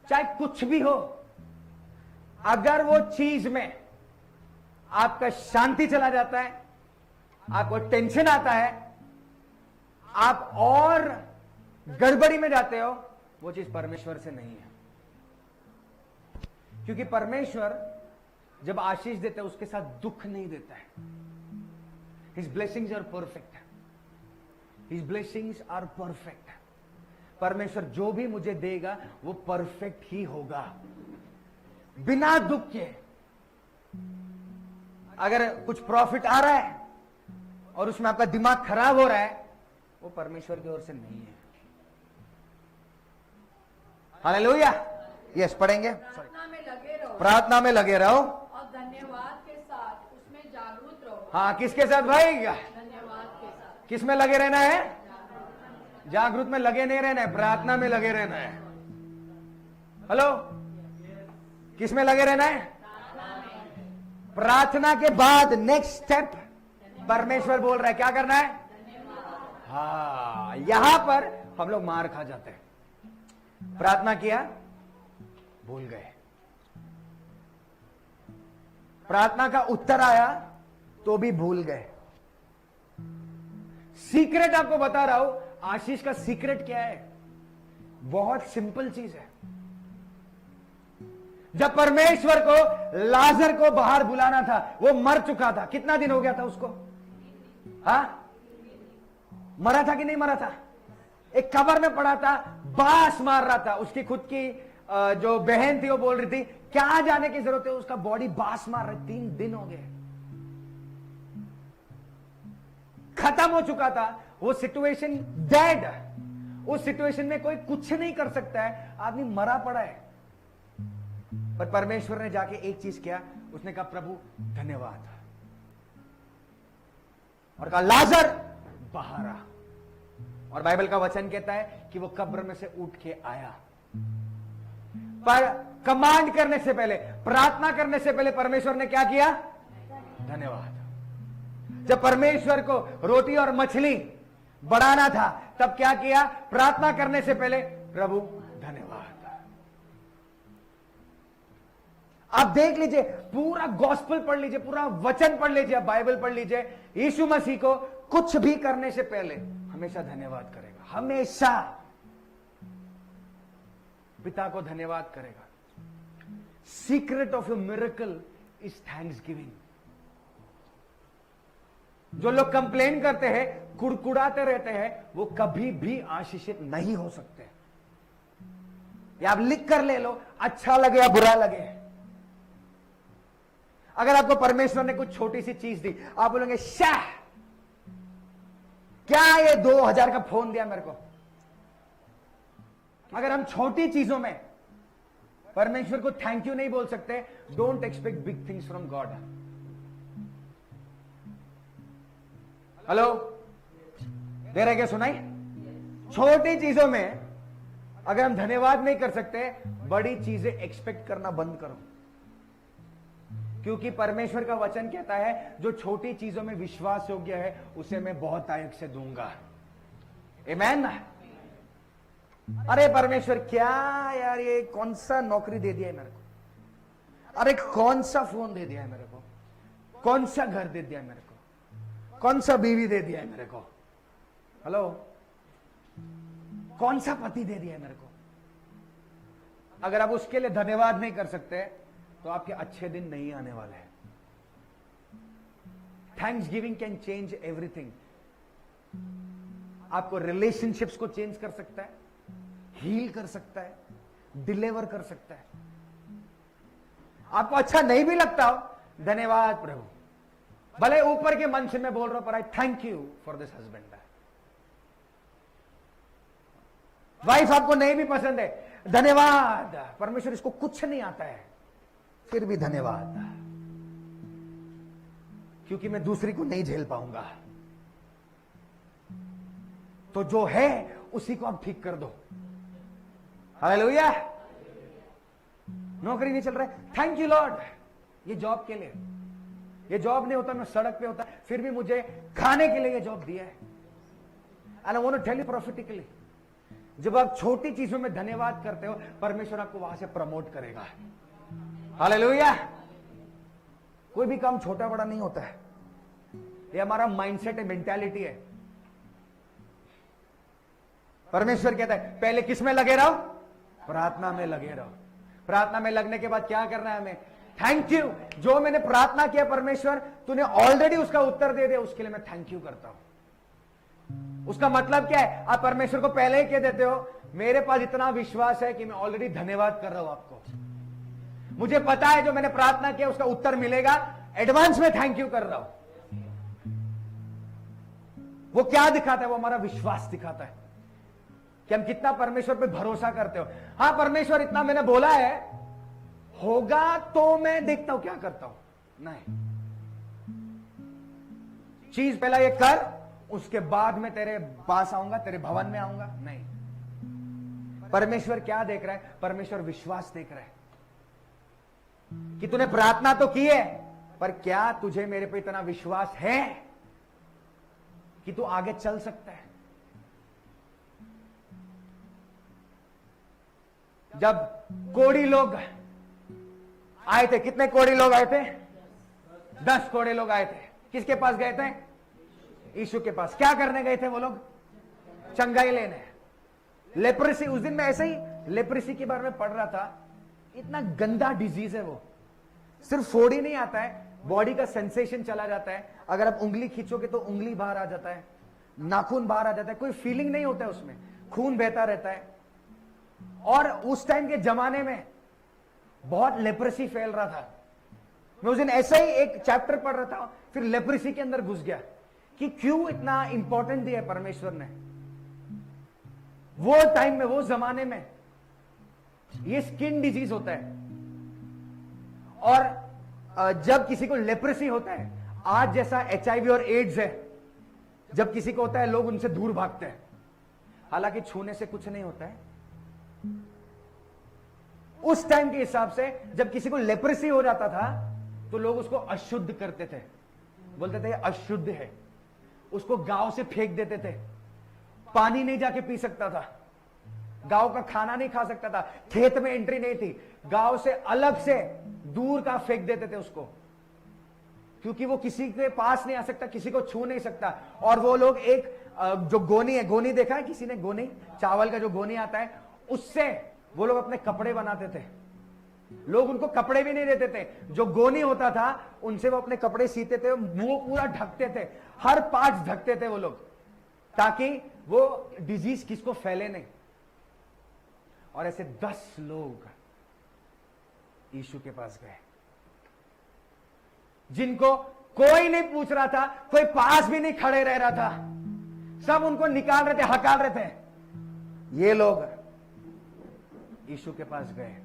चाहे कुछ भी हो, अगर वो चीज में आपका शांति चला जाता है, आपको टेंशन आता है, आप और गड़बड़ी में जाते हो, वो चीज परमेश्वर से नहीं है। क्योंकि परमेश्वर जब आशीष देता है उसके साथ दुख नहीं देता है। His blessings are perfect, his blessings are perfect. परमेश्वर जो भी मुझे देगा वो परफेक्ट ही होगा, बिना दुख के। अगर कुछ प्रॉफिट आ रहा है और उसमें आपका दिमाग खराब हो रहा है, वो परमेश्वर की ओर से नहीं है। हालेलुया। यस, पढ़ेंगे। प्रार्थना में लगे रहो प्रार्थना में लगे रहो और धन्यवाद के साथ उसमें जागरूक रहो। हाँ, किसके साथ भाई? धन्यवाद के साथ। किस में लगे रहना है? जागरूक में लगे नहीं रहना है, प्रार्थना में लगे रहना है। हेलो, किस में लगे रहना है? प्रार्थना के बाद नेक्स्ट स्टेप परमेश्वर बोल रहा है क्या करना है? हाँ, यहां पर हम लोग मार खा जाते हैं। प्रार्थना किया, भूल गए। प्रार्थना का उत्तर आया तो भी भूल गए। सीक्रेट आपको बता रहा हूं, आशीष का सीक्रेट क्या है? बहुत सिंपल चीज है। जब परमेश्वर को लाजर को बाहर बुलाना था, वो मर चुका था। कितना दिन हो गया था उसको? मरा था कि नहीं मरा था? एक कब्र में पड़ा था, बास मार रहा था। उसकी खुद की जो बहन थी वो बोल रही थी क्या जाने की जरूरत है, उसका बॉडी बास मार रहा है। 3 दिन हो गए, खत्म हो चुका था वो सिचुएशन, डेड। उस सिचुएशन में कोई कुछ नहीं कर सकता है, आदमी मरा पड़ा है। पर परमेश्वर ने जाके एक चीज किया, उसने कहा प्रभु धन्यवाद, और कहा लाजर बाहर आ। और बाइबल का वचन कहता है कि वो कब्र में से उठ के आया। पर कमांड करने से पहले, प्रार्थना करने से पहले परमेश्वर ने क्या किया? धन्यवाद। जब परमेश्वर को रोटी और मछली बढ़ाना था, तब क्या किया? प्रार्थना करने से पहले प्रभु धन्यवाद। आप देख लीजिए, पूरा गॉस्पेल पढ़ लीजिए, पूरा वचन पढ़ लीजिए, बाइबल पढ़ लीजिए। यीशु मसीह को कुछ भी करने से पहले हमेशा धन्यवाद करेगा, हमेशा पिता को धन्यवाद करेगा। Secret of A miracle is Thanksgiving. जो लोग कंप्लेन करते हैं, कुड़कुड़ाते रहते हैं, वो कभी भी आशीषित नहीं हो सकते। या आप लिख कर ले लो, अच्छा लगे या बुरा लगे। अगर आपको परमेश्वर ने कुछ छोटी सी चीज दी, आप बोलेंगे शाह, क्या ये 2000 का फोन दिया मेरे को। अगर हम छोटी चीजों में परमेश्वर को थैंक यू नहीं बोल सकते, don't expect big things from God. Hello, दे रहे क्या सुनाई? छोटी चीजों में अगर हम धन्यवाद नहीं कर सकते, बड़ी चीजें एक्सपेक्ट करना बंद करो। क्योंकि परमेश्वर का वचन कहता है जो छोटी चीजों में विश्वास योग्य है, उसे मैं बहुत आयक से दूंगा। आमीन। अरे परमेश्वर, क्या यार ये कौन सा नौकरी दे दिया है मेरे को? अरे कौन सा फोन दे दिया है मेरे को? कौन सा घर दे दिया है मेरे को? कौन सा बीवी दे दिया है मेरे को? हेलो, कौन सा पति दे दिया है मेरे को? अगर आप उसके लिए धन्यवाद नहीं कर सकते, तो आपके अच्छे दिन नहीं आने वाले हैं। Thanks giving can change everything. आपको रिलेशनशिप्स को चेंज कर सकता है, हील कर सकता है, डिलीवर कर सकता है। आपको अच्छा नहीं भी लगता हो, धन्यवाद प्रभु। भले ऊपर के मन से मैं बोल रहा हूं, पर आई thank you for this husband. Wife आपको नहीं भी पसंद है, धन्यवाद परमेश्वर, इसको कुछ नहीं आता है फिर भी धन्यवाद, क्योंकि मैं दूसरी को नहीं झेल पाऊंगा। तो जो है उसी को आप ठीक कर दो। हालेलुया। नौकरी नहीं चल रहा है, थैंक यू लॉर्ड ये जॉब के लिए। ये जॉब नहीं होता मैं सड़क पे होता, फिर भी मुझे खाने के लिए ये जॉब दिया है। And I want to tell you prophetically, जब आप छोटी चीजों में धन्यवाद करते हो, परमेश्वर आपको वहां से प्रमोट करेगा। हालेलुया। कोई भी काम छोटा बड़ा नहीं होता है, ये हमारा माइंडसेट है, मेंटालिटी है। परमेश्वर कहता है पहले किस में लगे रहो? प्रार्थना में लगे रहो। प्रार्थना में लगने के बाद क्या करना है हमें? थैंक यू, जो मैंने प्रार्थना किया परमेश्वर तूने ऑलरेडी उसका उत्तर दे दिया, उसके लिए मैं थैंक यू करता हूं। उसका मतलब क्या है? आप परमेश्वर को पहले ही कह देते हो मेरे पास इतना विश्वास है कि मैं ऑलरेडी धन्यवाद कर रहा हूं आपको, मुझे पता है जो मैंने प्रार्थना किया उसका उत्तर मिलेगा, एडवांस में थैंक यू कर रहा हूं। वो क्या दिखाता है? वो हमारा विश्वास दिखाता है कि हम कितना परमेश्वर पे भरोसा करते हो। हाँ परमेश्वर इतना मैंने बोला है, होगा तो मैं देखता हूं क्या करता हूं। नहीं, चीज पहला ये कर, उसके बाद मैं तेरे पास आऊंगा, तेरे भवन में आऊंगा। नहीं, परमेश्वर क्या देख रहा है? परमेश्वर विश्वास देख रहा है कि तूने प्रार्थना तो की है, पर क्या तुझे मेरे पे इतना विश्वास है कि तू आगे चल सकता है? जब कोढ़ी लोग आए थे, कितने कोढ़ी लोग आए थे? 10 कोढ़े लोग आए थे। किसके पास गए थे? यीशु के पास। क्या करने गए थे वो लोग? चंगाई लेने। लेप्रेसी, उस दिन मैं ऐसे ही लेप्रेसी के बारे में पढ़ रहा था। इतना गंदा डिजीज है वो, सिर्फ फोड़ ही नहीं आता है, बॉडी का सेंसेशन चला जाता है। अगर आप उंगली खींचोगे तो उंगली बाहर आ जाता है, नाखून बाहर आ जाता है, कोई फीलिंग नहीं होता है उसमें, खून बहता रहता है। और उस टाइम के जमाने में बहुत लेप्रेसी फैल रहा था। मैं उस दिन ऐसे ही एक चैप्टर पढ़ रहा था, फिर लेप्रेसी के अंदर घुस गया कि क्यों इतना इंपॉर्टेंट दिया परमेश्वर ने। वो टाइम में, वो जमाने में ये स्किन डिजीज होता है, और जब किसी को लेप्रेसी होता है, आज जैसा HIV और एड्स है, जब किसी को होता है लोग उनसे दूर भागते हैं, हालांकि छूने से कुछ नहीं होता है। उस टाइम के हिसाब से जब किसी को लेप्रेसी हो जाता था तो लोग उसको अशुद्ध करते थे, बोलते थे अशुद्ध है, उसको गांव से फेंक देते थे, पानी नहीं जाके पी सकता था, गांव का खाना नहीं खा सकता था, खेत में एंट्री नहीं थी, गांव से अलग से दूर का फेंक देते थे उसको, क्योंकि वो किसी के पास नहीं आ सकता, किसी को छू नहीं सकता। और वो लोग एक जो गोनी है, गोनी देखा है किसी ने? गोनी, चावल का जो गोनी आता है, उससे वो लोग अपने कपड़े बनाते थे। लोग उनको कपड़े भी नहीं देते थे, जो गोनी होता था उनसे वो अपने कपड़े सीते थे, मुंह पूरा ढकते थे, हर पार्ट ढकते थे वो लोग, ताकि वो डिजीज किसको फैले नहीं। और ऐसे 10 लोग यीशु के पास गए, जिनको कोई नहीं पूछ रहा था, कोई पास भी नहीं खड़े रह रहा था, सब उनको निकाल रहे थे, हकाल रहे थे। ये लोग यीशु के पास गए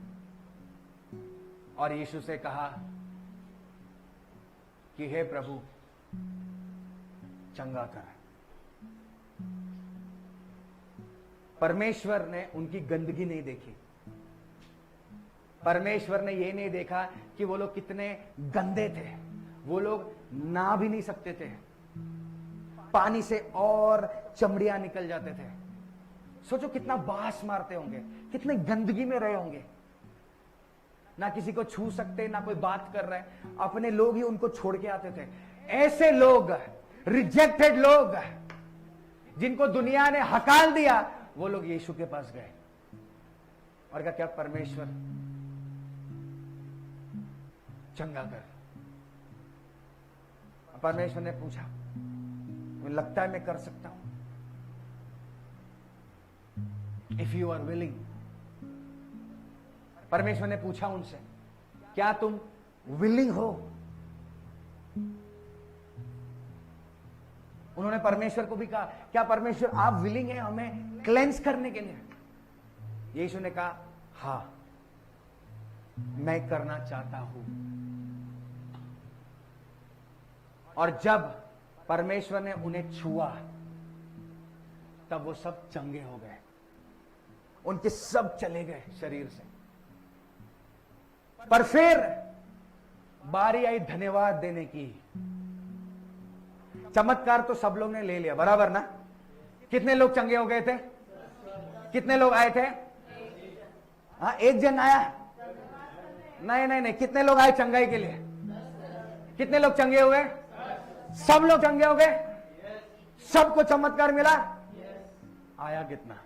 और यीशु से कहा कि हे प्रभु चंगा कर। परमेश्वर ने उनकी गंदगी नहीं देखी, परमेश्वर ने यह नहीं देखा कि वो लोग कितने गंदे थे, वो लोग नहा भी नहीं सकते थे, पानी से और चमड़ियां निकल जाते थे। सोचो कितना बास मारते होंगे, कितने गंदगी में रहे होंगे, ना किसी को छू सकते, ना कोई बात कर रहा है, अपने लोग ही उनको छोड़ के आते थे। ऐसे लोग, रिजेक्टेड लोग, जिनको दुनिया ने हकाल दिया, वो लोग यीशु के पास गए और कहा क्या परमेश्वर चंगा कर। परमेश्वर ने पूछा, मुझे लगता है मैं कर सकता हूं, इफ यू आर विलिंग। परमेश्वर ने पूछा उनसे, क्या तुम विलिंग हो? उन्होंने परमेश्वर को भी कहा, क्या परमेश्वर आप विलिंग हैं हमें क्लेंस करने के लिए? यीशु ने कहा, हां मैं करना चाहता हूं। और जब परमेश्वर ने उन्हें छुआ, तब वो सब चंगे हो गए, उनके सब चले गए शरीर से। पर फिर बारी आई धन्यवाद देने की। चमत्कार तो सब लोग ने ले लिया, बराबर ना? कितने लोग चंगे हो गए थे? कितने लोग आए थे? हाँ, एक जन आया, नहीं नहीं नहीं, कितने लोग आए चंगाई के लिए? कितने लोग चंगे हुए? सब लोग चंगे हो गए? सबको चमत्कार मिला? आया कितना?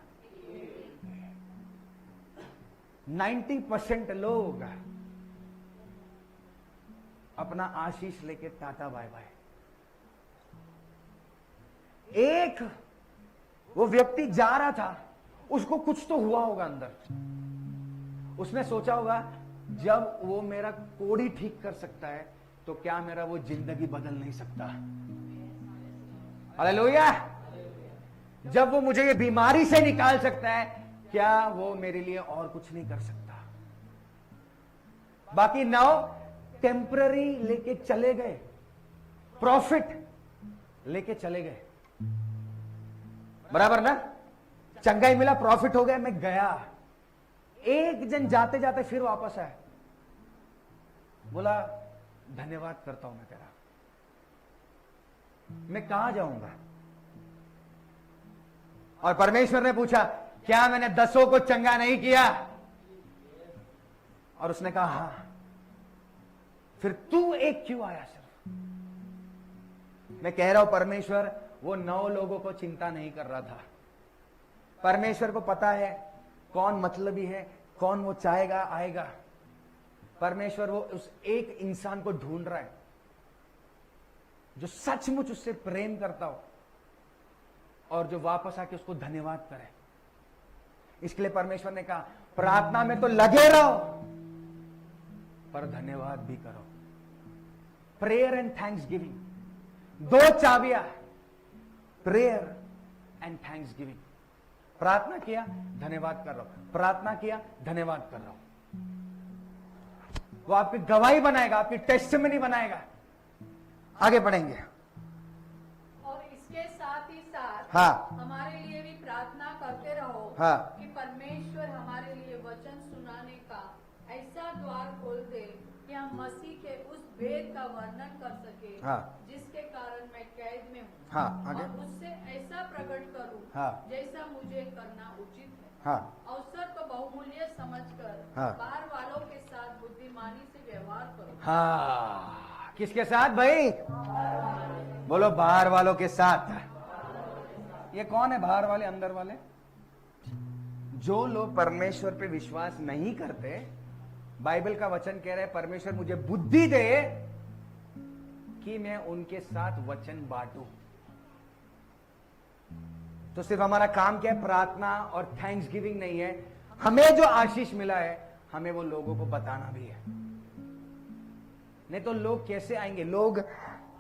90% लोग अपना आशीष लेके टाटा बाय बाय। एक वो व्यक्ति जा रहा था, उसको कुछ तो हुआ होगा अंदर। उसने सोचा होगा जब वो मेरा कोड़ी ठीक कर सकता है तो क्या मेरा वो जिंदगी बदल नहीं सकता? हालेलुया। जब वो मुझे ये बीमारी से निकाल सकता है, क्या वो मेरे लिए और कुछ नहीं कर सकता? बाकी 9 टेम्पररी लेके चले गए, प्रॉफिट लेके चले गए। बराबर ना? चंगाई मिला, प्रॉफिट हो गया, मैं गया। एक जन जाते जाते फिर वापस आया, बोला धन्यवाद करता हूं मैं तेरा। मैं कहां जाऊंगा? और परमेश्वर ने पूछा क्या मैंने 10 को चंगा नहीं किया? और उसने कहा हां। फिर तू एक क्यों आया सिर्फ? मैं कह रहा हूं परमेश्वर वो 9 लोगों को चिंता नहीं कर रहा था। परमेश्वर को पता है कौन मतलबी है, कौन वो चाहेगा आएगा। परमेश्वर वो उस एक इंसान को ढूंढ रहा है जो सचमुच उससे प्रेम करता हो और जो वापस आके उसको धन्यवाद करे। इसके लिए परमेश्वर ने कहा प्रार्थना में तो लगे रहो पर धन्यवाद भी करो। प्रेयर एंड थैंक्स गिविंग, 2 चाबियां, प्रेयर एंड थैंक्स गिविंग। प्रार्थना किया धन्यवाद कर रहा हूं, प्रार्थना किया धन्यवाद कर रहा हूं। वो आपकी गवाही बनाएगा, आपकी टेस्टिमनी बनाएगा। आगे बढ़ेंगे। और इसके साथ ही साथ हाँ। हमारे लिए भी प्रार्थना करते रहो हाँ। कि परमेश्वर हमारे लिए वचन सुनाने का ऐसा द्वार खोल दे कि हम मसीह के उस भेद का वर्णन कर सके हाँ। जिसके कारण मैं कैद में हूँ। हाँ, आगे। और उससे ऐसा प्रकट करूँ हाँ। जैसा मुझे करना उचित है। हाँ। अवसर को बहुमूल्य समझकर हाँ। बाहर वालों के साथ बुद्धिमानी से व्यवहार करो। हाँ, किसके साथ भाई? बोलो बाहर वालों के साथ। ये कौन है बाहर वाले, अंदर वाले? जो लोग परमेश्वर पे विश्वास नहीं करते, बाइबल का वचन कह रहा है परमेश्वर मुझे बुद्धि दे कि मैं उनके साथ वचन बांटूं। तो सिर्फ हमारा काम क्या है? प्रार्थना और थैंक्स गिविंग नहीं है। हमें जो आशीष मिला है हमें वो लोगों को बताना भी है। नहीं तो लोग कैसे आएंगे? लोग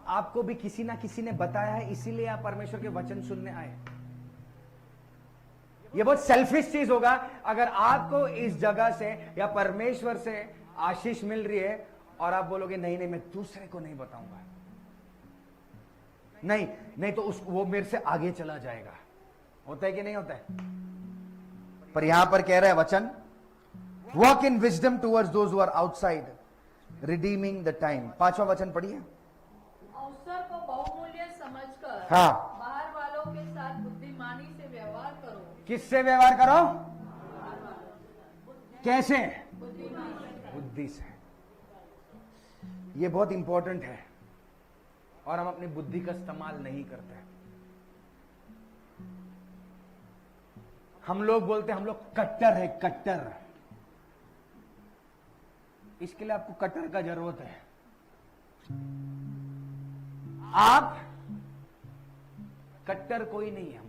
आपको भी किसी ना किसी ने बताया है, इसीलिए आप परमेश्वर के वचन सुनने आए। ये बहुत सेल्फिश चीज होगा अगर आपको इस जगह से या परमेश्वर से आशीष मिल रही है और आप बोलोगे नहीं नहीं मैं दूसरे को नहीं बताऊंगा। नहीं नहीं तो वो मेरे से आगे चला जाएगा। होता है कि नहीं होता है? पर यहां पर कह रहा है वचन, walk in wisdom towards those who are outside, redeeming the time. 5वां वचन पढ़िए। अवसर को बहुमूल्य समझकर हाँ। बाहर वालों के साथ बुद्धिमानी से व्यवहार करो। किससे व्यवहार करो? कैसे? बुद्धि से। ये बहुत इंपॉर्टेंट है और हम अपनी बुद्धि का इस्तेमाल नहीं करते। हम लोग बोलते हैं हम लोग कट्टर है, कट्टर। इसके लिए आपको कट्टर का जरूरत है। आप कट्टर कोई नहीं है।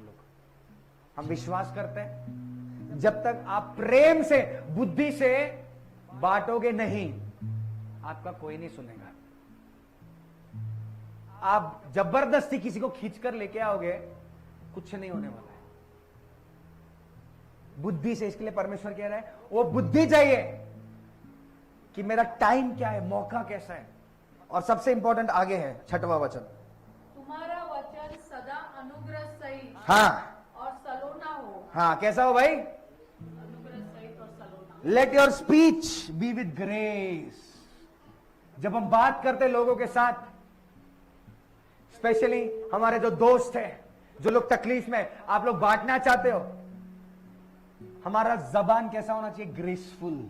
हम विश्वास करते हैं जब तक आप प्रेम से, बुद्धि से बांटोगे नहीं, आपका कोई नहीं सुनेगा। आप जबरदस्ती किसी को खींचकर लेके आओगे, कुछ नहीं होने वाला है। बुद्धि से। इसके लिए परमेश्वर कह रहा है वो बुद्धि चाहिए कि मेरा टाइम क्या है, मौका कैसा है। और सबसे इंपॉर्टेंट आगे है 6वां वचन, तुम्हारा वचन सदा अनुग्रह सहित हाँ और सलोना हो। हाँ, कैसा हो भाई? अनुग्रह सहित और सलोना। Let your speech be with grace. जब हम बात करते लोगों के साथ, स्पेशली हमारे जो दोस्त हैं, जो लोग तकलीफ में, आप लोग बांटना चाहते हो, हमारा जबान कैसा होना चाहिए? ग्रेसफुल।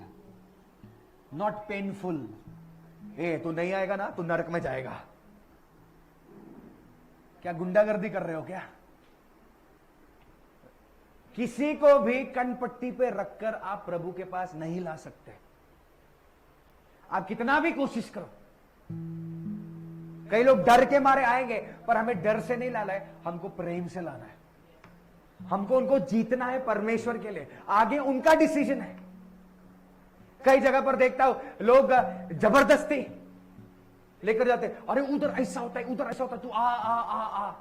Not painful. ए तू नहीं आएगा ना, तू नरक में जाएगा। क्या गुंडागर्दी कर रहे हो क्या? किसी को भी कनपट्टी पे रखकर आप प्रभु के पास नहीं ला सकते। आप कितना भी कोशिश करो। कई लोग डर के मारे आएंगे, पर हमें डर से नहीं लाना है, हमको प्रेम से लाना है। हमको उनको जीतना है परमेश्वर के लिए। आगे उनका डिसीजन है। कई जगह पर देखता हूं लोग जबरदस्ती लेकर जाते, अरे उधर ऐसा होता है, उधर ऐसा होता है, तू आ आ आ आ।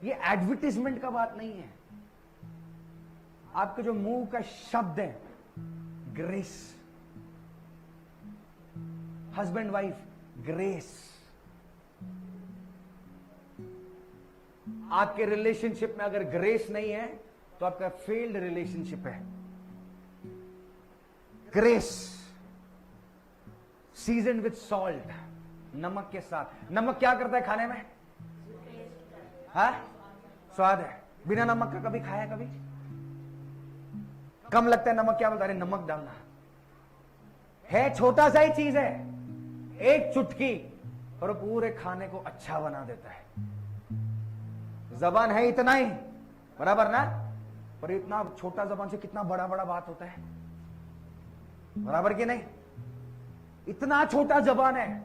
ये एडवर्टीजमेंट का बात नहीं है। आपके जो मुंह का शब्द है, ग्रेस, हस्बैंड वाइफ, ग्रेस। आपके रिलेशनशिप में अगर ग्रेस नहीं है तो आपका फेल्ड रिलेशनशिप है। ग्रेस सीजन विद सॉल्ट, नमक के साथ। नमक क्या करता है खाने में? हाँ, स्वाद है। बिना नमक का कभी खाया? कभी कम लगता है नमक, क्या बोलता है? नमक डालना है। छोटा सा ही चीज है, एक चुटकी, और वो पूरे खाने को अच्छा बना देता है। जबान है इतना ही, बराबर ना? पर इतना छोटा जबान से कितना बड़ा बड़ा बात होता है, बराबर कि नहीं? इतना छोटा जबान है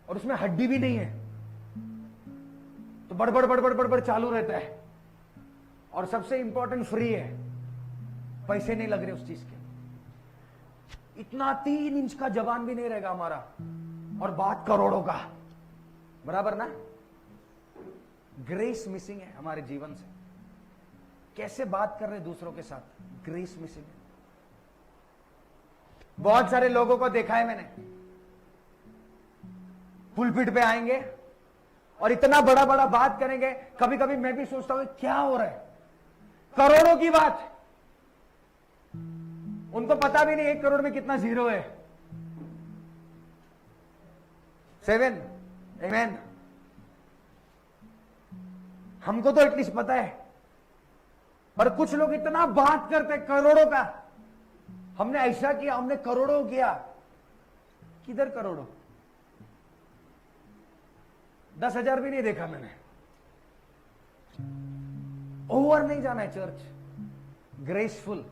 और उसमें हड्डी भी नहीं है, तो बड़बड़ बड़बड़ बड़बड़ चालू रहता है। और सबसे इंपॉर्टेंट, फ्री है, पैसे नहीं लग रहे उस चीज के। इतना 3 इंच का जबान भी नहीं रहेगा हमारा, और बात करोड़ों का, बराबर ना? ग्रेस मिसिंग है हमारे जीवन से। कैसे बात कर रहे दूसरों के साथ, ग्रेस मिसिंग है। बहुत सारे लोगों को देखा है मैंने, पुलपिट पे आएंगे और इतना बड़ा बड़ा बात करेंगे। कभी कभी मैं भी सोचता हूं क्या हो रहा है, करोड़ों की बात, उनको पता भी नहीं 1 करोड़ में कितना जीरो है। 7 आमेन। हमको तो एटलीस्ट पता है, पर कुछ लोग इतना बात करते हैं करोड़ों का। हमने ऐसा किया, हमने करोड़ों किया। किधर करोड़ों? 10,000 भी नहीं देखा मैंने। ओवर नहीं जाना है चर्च, ग्रेसफुल।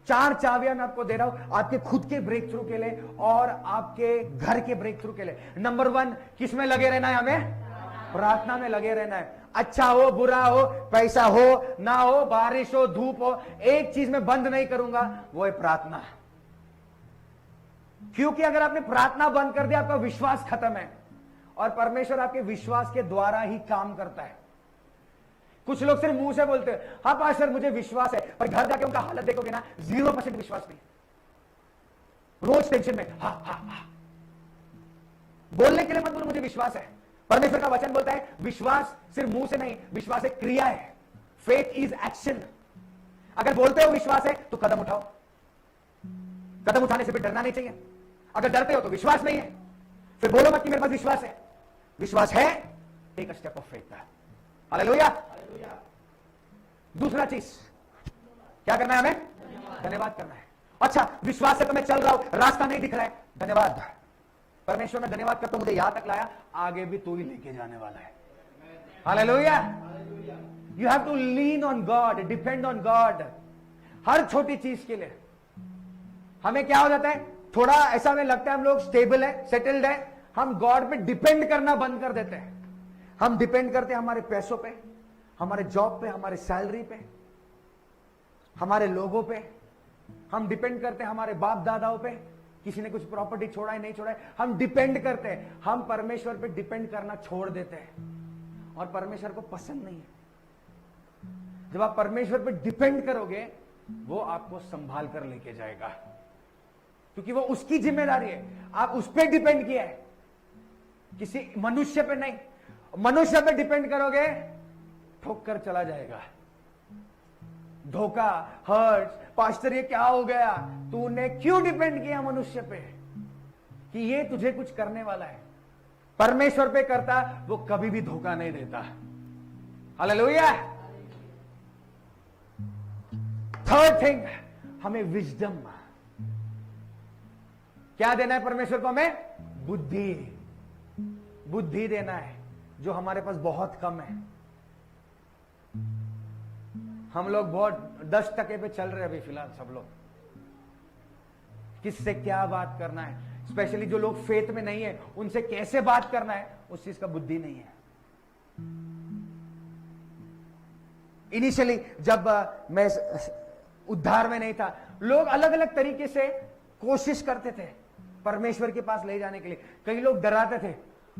4 चाबियां मैं आपको दे रहा हूं आपके खुद के ब्रेक थ्रू के लिए और आपके घर के ब्रेक थ्रू के लिए। नंबर 1, किस में लगे रहना है? हमें प्रार्थना में लगे रहना है। अच्छा हो, बुरा हो, पैसा हो ना हो, बारिश हो, धूप हो, एक चीज में बंद नहीं करूंगा, वो है प्रार्थना। क्योंकि अगर आपने प्रार्थना बंद कर दिया, आपका विश्वास खत्म है, और परमेश्वर आपके विश्वास के द्वारा ही काम करता है। कुछ लोग सिर्फ मुंह से बोलते हैं, हाँ पास्टर मुझे विश्वास है, पर घर जाके उनका हालत देखोगे ना, 0% विश्वास नहीं। रोज टेंशन में, हा हा हा। बोलने के लिए मत बोलो मुझे विश्वास है। परमेश्वर का वचन बोलता है विश्वास सिर्फ मुंह से नहीं, विश्वास एक क्रिया है। Faith is action. अगर बोलते हो विश्वास है तो कदम उठाओ। कदम उठाने से भी डरना नहीं चाहिए। अगर डरते हो तो विश्वास नहीं है, फिर बोलो मत कि मेरे पास विश्वास है। विश्वास है, take a step of faith. Hallelujah. दूसरा चीज क्या करना है? हमें धन्यवाद करना है। अच्छा, विश्वास से तो मैं चल रहा हूं, रास्ता नहीं दिख रहा है, धन्यवाद परमेश्वर, मैं धन्यवाद करता हूं मुझे यहां तक लाया, आगे भी तू ही लेके जाने वाला है। Hallelujah. You have to lean on God, depend on God. हर छोटी चीज के लिए हमें क्या हो जाता है, थोड़ा ऐसा हमें लगता है हम लोग स्टेबल है, सेटल्ड है, हम गॉड पे डिपेंड करना बंद कर देते हैं। हम डिपेंड करते हैं हमारे पैसों पे, हमारे जॉब पे, हमारे सैलरी पे, हमारे लोगों पे। हम डिपेंड करते हैं हमारे बाप दादाओं पे, किसी ने कुछ प्रॉपर्टी छोड़ा है नहीं छोड़ा है, हम डिपेंड करते हैं। हम परमेश्वर पे डिपेंड करना छोड़ देते हैं, और परमेश्वर को पसंद नहीं है। जब आप परमेश्वर पे डिपेंड करोगे, वो आपको संभाल कर लेके जाएगा, क्योंकि वो उसकी जिम्मेदारी है। आप उस पर डिपेंड किया है, किसी मनुष्य पे नहीं। मनुष्य पे डिपेंड करोगे, ठोक कर चला जाएगा। धोखा, हर्ट, पास्टर ये क्या हो गया, तूने क्यों डिपेंड किया मनुष्य पे कि ये तुझे कुछ करने वाला है। परमेश्वर पे करता, वो कभी भी धोखा नहीं देता। हालेलुया। थर्ड थिंग, हमें विजडम, क्या देना है परमेश्वर को? हमें बुद्धि, बुद्धि देना है, जो हमारे पास बहुत कम है। हम लोग बहुत 10% पे चल रहे हैं अभी फिलहाल सब लोग। किससे क्या बात करना है, स्पेशली जो लोग फेथ में नहीं है उनसे कैसे बात करना है, उस चीज का बुद्धि नहीं है। इनिशियली जब मैं उद्धार में नहीं था, लोग अलग अलग तरीके से कोशिश करते थे परमेश्वर के पास ले जाने के लिए। कई लोग डराते थे,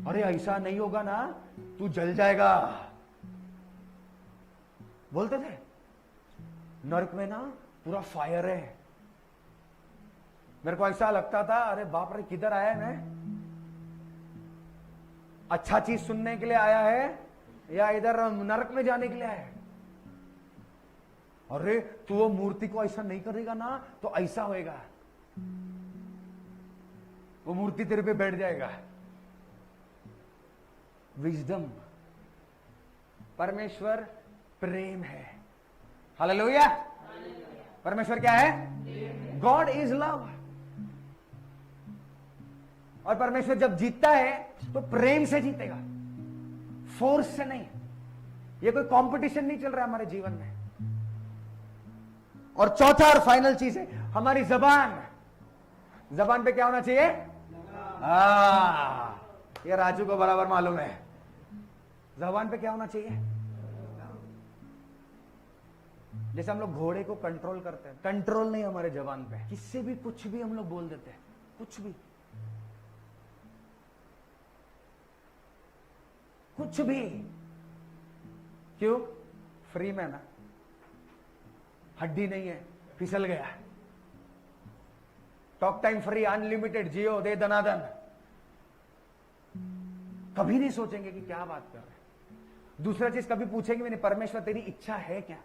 अरे ऐसा नहीं होगा ना, तू जल जाएगा। बोलते थे नरक में ना पूरा फायर है। मेरे को ऐसा लगता था, अरे बाप रे किधर आया है मैं? अच्छा चीज सुनने के लिए आया है या इधर नरक में जाने के लिए आया है? अरे तू वो मूर्ति को ऐसा नहीं करेगा ना तो ऐसा होएगा, वो मूर्ति तेरे पे बैठ जाएगा। विजडम, परमेश्वर प्रेम है। हालेलुया। परमेश्वर क्या है? God is love. और परमेश्वर जब जीतता है तो प्रेम से जीतेगा, फोर्स से नहीं। ये कोई कंपटीशन नहीं चल रहा हमारे जीवन में। और चौथा और फाइनल चीज है हमारी जबान। जबान पे क्या होना चाहिए? ये राजू को बराबर मालूम है। जबान पे क्या होना चाहिए? जैसे हम लोग घोड़े को कंट्रोल करते हैं, कंट्रोल नहीं हमारे जबान पे। किससे भी कुछ भी हम लोग बोल देते हैं, कुछ भी, कुछ भी। क्यों? फ्री में ना, हड्डी नहीं है, फिसल गया। टॉक टाइम फ्री, अनलिमिटेड, जियो दे दनादन। कभी नहीं सोचेंगे कि क्या बात कर रहे हैं। दूसरा चीज कभी पूछेंगे भी नहीं, परमेश्वर तेरी इच्छा है क्या?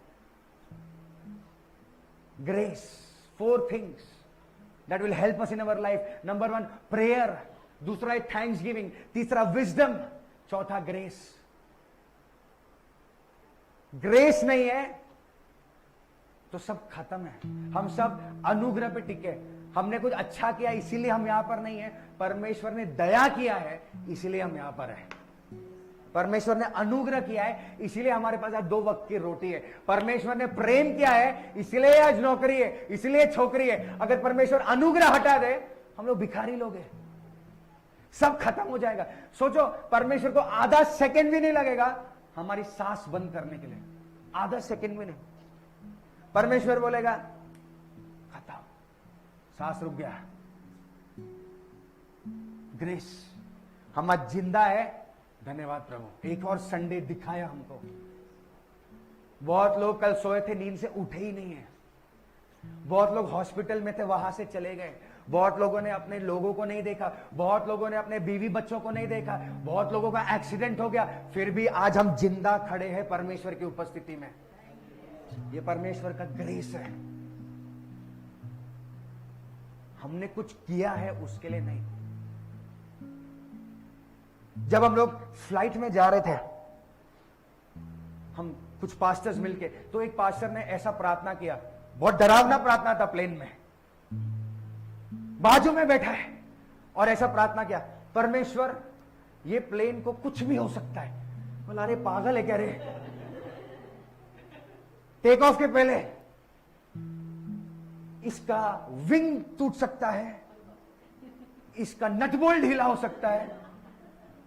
Grace, 4 things that will help us in our life. Number 1 prayer, दूसरा है थैंक्स गिविंग, तीसरा विजडम, चौथा ग्रेस। ग्रेस नहीं है तो सब खत्म है। हम सब अनुग्रह पे टिके। हमने कुछ अच्छा किया इसीलिए हम यहां पर नहीं है, परमेश्वर ने दया किया है इसीलिए हम यहां पर हैं। परमेश्वर ने अनुग्रह किया है इसीलिए हमारे पास आज 2 वक्त की रोटी है। परमेश्वर ने प्रेम किया है इसलिए आज नौकरी है, इसलिए छोकरी है। अगर परमेश्वर अनुग्रह हटा दे, हम लोग भिखारी लोग हैं, सब खत्म हो जाएगा। सोचो, परमेश्वर को आधा सेकंड भी नहीं लगेगा हमारी सांस बंद करने के लिए, आधा सेकंड भी नहीं। परमेश्वर बोलेगा खत्म, सांस रुक गया। ग्रेस, हम आज जिंदा है, धन्यवाद प्रभु, एक और संडे दिखाया हमको। बहुत लोग कल सोए थे, नींद से उठे ही नहीं है। बहुत लोग हॉस्पिटल में थे, वहां से चले गए। बहुत लोगों ने अपने लोगों को नहीं देखा, बहुत लोगों ने अपने बीवी बच्चों को नहीं देखा, बहुत लोगों का एक्सीडेंट हो गया, फिर भी आज हम जिंदा खड़े हैं परमेश्वर की उपस्थिति में। ये परमेश्वर का ग्रेस है। हमने कुछ किया है उसके लिए नहीं। जब हम लोग फ्लाइट में जा रहे थे, हम कुछ पास्टर्स मिलके, तो एक पास्टर ने ऐसा प्रार्थना किया, बहुत डरावना प्रार्थना था, प्लेन में बाजू में बैठा है और ऐसा प्रार्थना किया, परमेश्वर ये प्लेन को कुछ भी हो सकता है। बोला अरे पागल है क्या रे, टेक ऑफ के पहले इसका विंग टूट सकता है, इसका नट बोल्ट ढीला हो सकता है,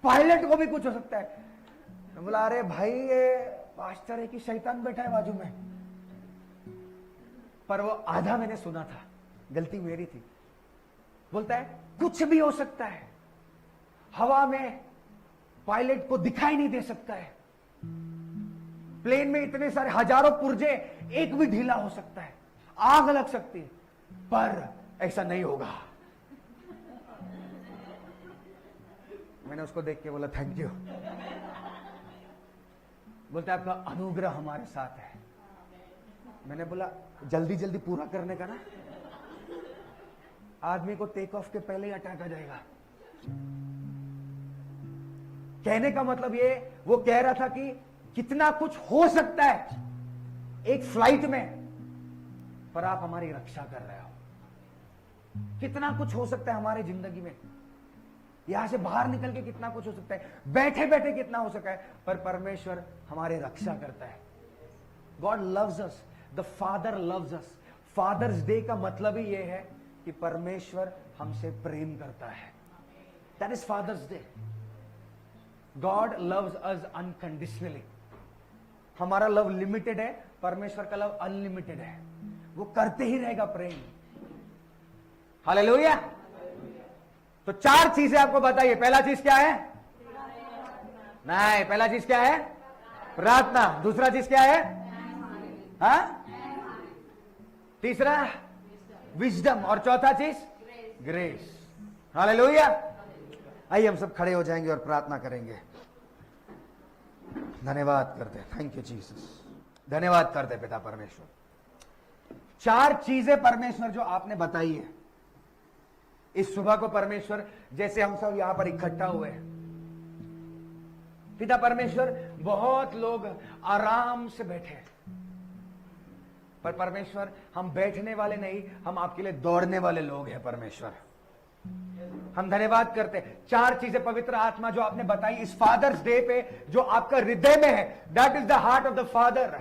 पायलट को भी कुछ हो सकता है। बोला अरे भाई ये पास्टर है कि शैतान बैठा है बाजू में। पर वो आधा मैंने सुना था, गलती मेरी थी। बोलता है कुछ भी हो सकता है, हवा में पायलट को दिखाई नहीं दे सकता है, प्लेन में इतने सारे हजारों पुर्जे, एक भी ढीला हो सकता है, आग लग सकती है, पर ऐसा नहीं होगा। मैंने उसको देख के बोला थैंक यू। बोलता है आपका अनुग्रह हमारे साथ है। मैंने बोला जल्दी जल्दी पूरा करने का ना, आदमी को टेक ऑफ के पहले ही अटैक आ जाएगा। कहने का मतलब ये, वो कह रहा था कि कितना कुछ हो सकता है एक फ्लाइट में, पर आप हमारी रक्षा कर रहे हो। कितना कुछ हो सकता है हमारे जिंदगी में, यहां से बाहर निकल के कितना कुछ हो सकता है, बैठे बैठे कितना हो सकता है, पर परमेश्वर हमारी रक्षा करता है। God loves us, the father loves us. Father's Day का मतलब ही यह है कि परमेश्वर हमसे प्रेम करता है। That is Father's Day. God loves us unconditionally. हमारा लव लिमिटेड है, परमेश्वर का लव अनलिमिटेड है। वो करते ही रहेगा प्रेम। हालेलुया। तो 4 चीजें आपको बताइए। पहला चीज क्या है? नहीं, पहला चीज क्या है? प्रार्थना। दूसरा चीज क्या है? हाँ? तीसरा विजडम। और चौथा चीज ग्रेस। हालेलुया। आइए हम सब खड़े हो जाएंगे और प्रार्थना करेंगे। धन्यवाद करते हैं, थैंक यू जीसस। धन्यवाद करते पिता परमेश्वर। 4 चीजें परमेश्वर जो आपने बताई है इस सुबह को परमेश्वर, जैसे हम सब यहां पर इकट्ठा हुए हैं पिता परमेश्वर, बहुत लोग आराम से बैठे हैं, पर परमेश्वर हम बैठने वाले नहीं, हम आपके लिए दौड़ने वाले लोग हैं परमेश्वर। हम धन्यवाद करते हैं। 4 चीजें पवित्र आत्मा जो आपने बताई इस फादर्स डे पे, जो आपका हृदय में है, that is the heart of the father.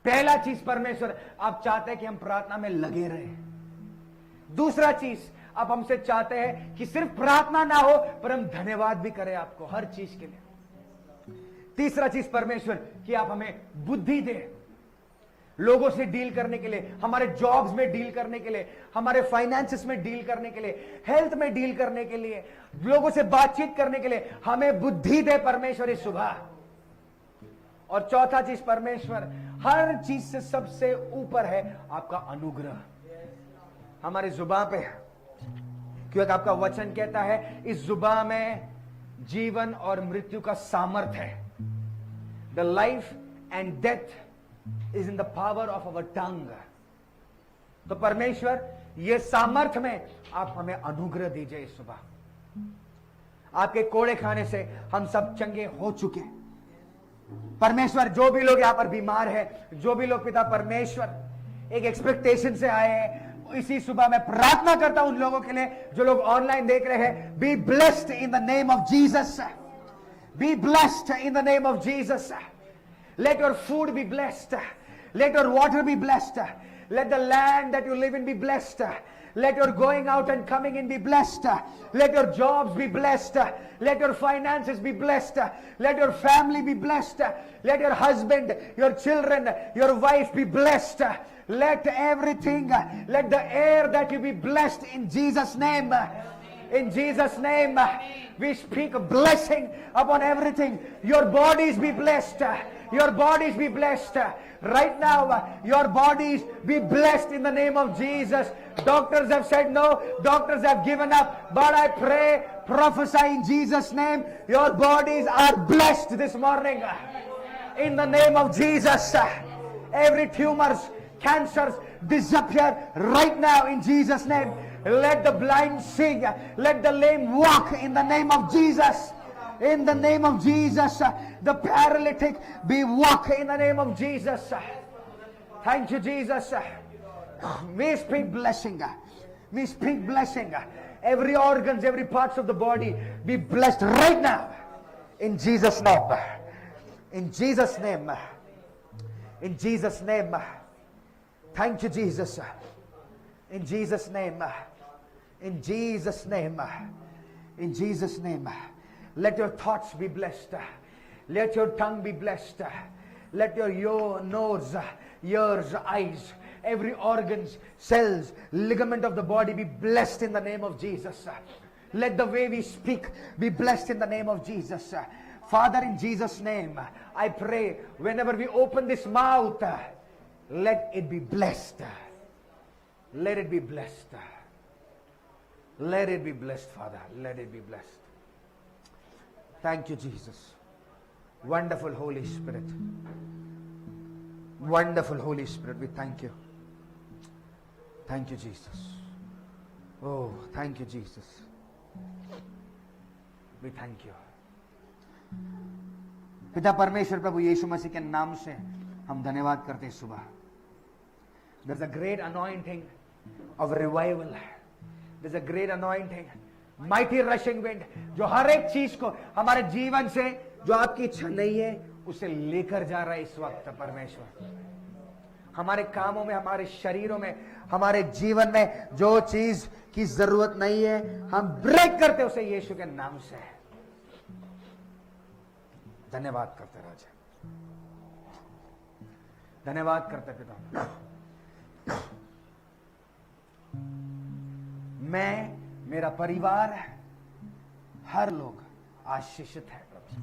पहला चीज परमेश्वर, आप चाहते हैं कि हम प्रार्थना में लगे रहें। दूसरा चीज, आप हमसे चाहते हैं कि सिर्फ प्रार्थना ना हो, पर हम धन्यवाद भी करें आपको हर चीज के लिए। तीसरा चीज परमेश्वर, कि आप हमें बुद्धि दें लोगों से डील करने के लिए, हमारे जॉब्स में डील करने के लिए, हमारे फाइनेंसेस में डील करने के लिए, हेल्थ में डील करने के लिए, लोगों से बातचीत करने के लिए हमें बुद्धि दे परमेश्वर इस सुबह। और चौथा चीज परमेश्वर, हर चीज से सबसे ऊपर है आपका अनुग्रह हमारी जुबान पे, क्योंकि आपका वचन कहता है इस जुबान में जीवन और मृत्यु का सामर्थ है। The life and death is in the power of our tongue। तो परमेश्वर, ये सामर्थ में आप हमें अनुग्रह दीजिए इस सुबह। आपके कोड़े खाने से हम सब चंगे हो चुके। परमेश्वर, जो भी लोग यहां पर बीमार है, जो भी लोग पिता परमेश्वर एक एक्सपेक्टेशन से आए हैं, इसी सुबह मैं प्रार्थना करता हूं उन लोगों के लिए जो लोग ऑनलाइन देख रहे हैं। Be blessed in the name of Jesus. Be blessed in the name of Jesus. Let your food be blessed. Let your water be blessed. Let the land that you live in be blessed. Let your going out and coming in be blessed. Let your jobs be blessed. Let your finances be blessed. Let your family be blessed. Let your husband, your children, your wife be blessed. Let everything, let the air that you be blessed in Jesus' name. In Jesus' name, we speak a blessing upon everything. Your bodies be blessed. Your bodies be blessed. Right now, your bodies be blessed in the name of Jesus. Doctors have said no. Doctors have given up. But I pray, prophesy in Jesus' name. Your bodies are blessed this morning. In the name of Jesus. Every tumors, cancers disappear right now in Jesus' name. Let the blind see. Let the lame walk in the name of Jesus. In the name of Jesus. The paralytic be walk in the name of Jesus. Thank you, Jesus. We speak blessing. We speak blessing. Every organs, every parts of the body be blessed right now. In Jesus' name. In Jesus' name. In Jesus' name. Thank you, Jesus. In Jesus' name. In Jesus' name. In Jesus' name. Let your thoughts be blessed. Let your tongue be blessed. Let your nose, ears, eyes, every organs, cells, ligament of the body be blessed in the name of Jesus. Let the way we speak be blessed in the name of Jesus. Father, in Jesus' name, I pray whenever we open this mouth, let it be blessed. Let it be blessed. Let it be blessed, Father. Let it be blessed. Thank you, Jesus. Wonderful Holy Spirit. Wonderful Holy Spirit, we thank you. Thank you, Jesus. Oh, thank you, Jesus. We thank you. पिता परमेश्वर प्रभु यीशु मसीह के नाम से हम धन्यवाद करते हैं सुबह. There's a great anointing of revival. There's a great anointing, mighty rushing wind, जो हर एक चीज को हमारे जीवन से जो आपकी इच्छा नहीं है उसे लेकर जा रहा है इस वक्त परमेश्वर। हमारे कामों में, हमारे शरीरों में, हमारे जीवन में जो चीज की जरूरत नहीं है हम ब्रेक करते उसे यीशु के नाम से। धन्यवाद करते राजा, धन्यवाद करते पिता। मैं, मेरा परिवार, हर लोग आशीषित है प्रभु।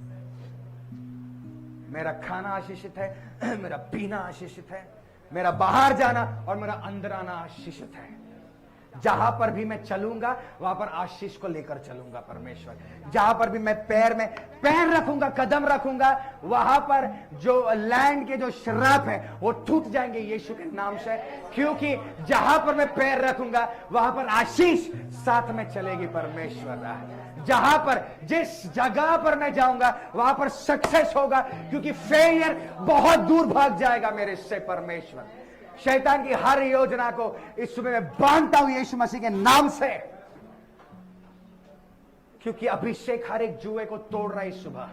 मेरा खाना आशीषित है, मेरा पीना आशीषित है, मेरा बाहर जाना और मेरा अंदर आना आशीषित है। जहां पर भी मैं चलूंगा वहां पर आशीष को लेकर चलूंगा परमेश्वर। जहां पर भी मैं पैर में पैर रखूंगा, कदम रखूंगा, वहां पर जो लैंड के जो श्राप है वो टूट जाएंगे यीशु के नाम से, क्योंकि जहां पर मैं पैर रखूंगा वहां पर आशीष साथ में चलेगी परमेश्वर। जहां पर, जिस जगह पर मैं जाऊंगा वहां पर सक्सेस होगा, क्योंकि फेलियर बहुत दूर भाग जाएगा मेरे से परमेश्वर। शैतान की हर योजना को इस सुबह में बांधता हूं यीशु मसीह के नाम से, क्योंकि अभिषेक हर एक जुए को तोड़ रहा है इस सुबह।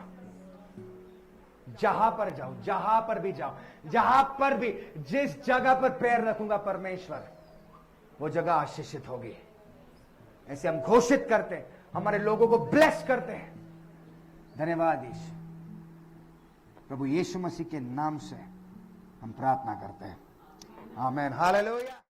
जहां पर जाऊं, जहां पर भी जाऊं, जहां पर भी, जिस जगह पर पैर रखूंगा परमेश्वर वो जगह आशीषित होगी। ऐसे हम घोषित करते हैं, हमारे लोगों को ब्लेस करते हैं। धन्यवाद यीशु। प्रभु यीशु मसीह के नाम से हम प्रार्थना करते हैं, आमीन, हालेलुया।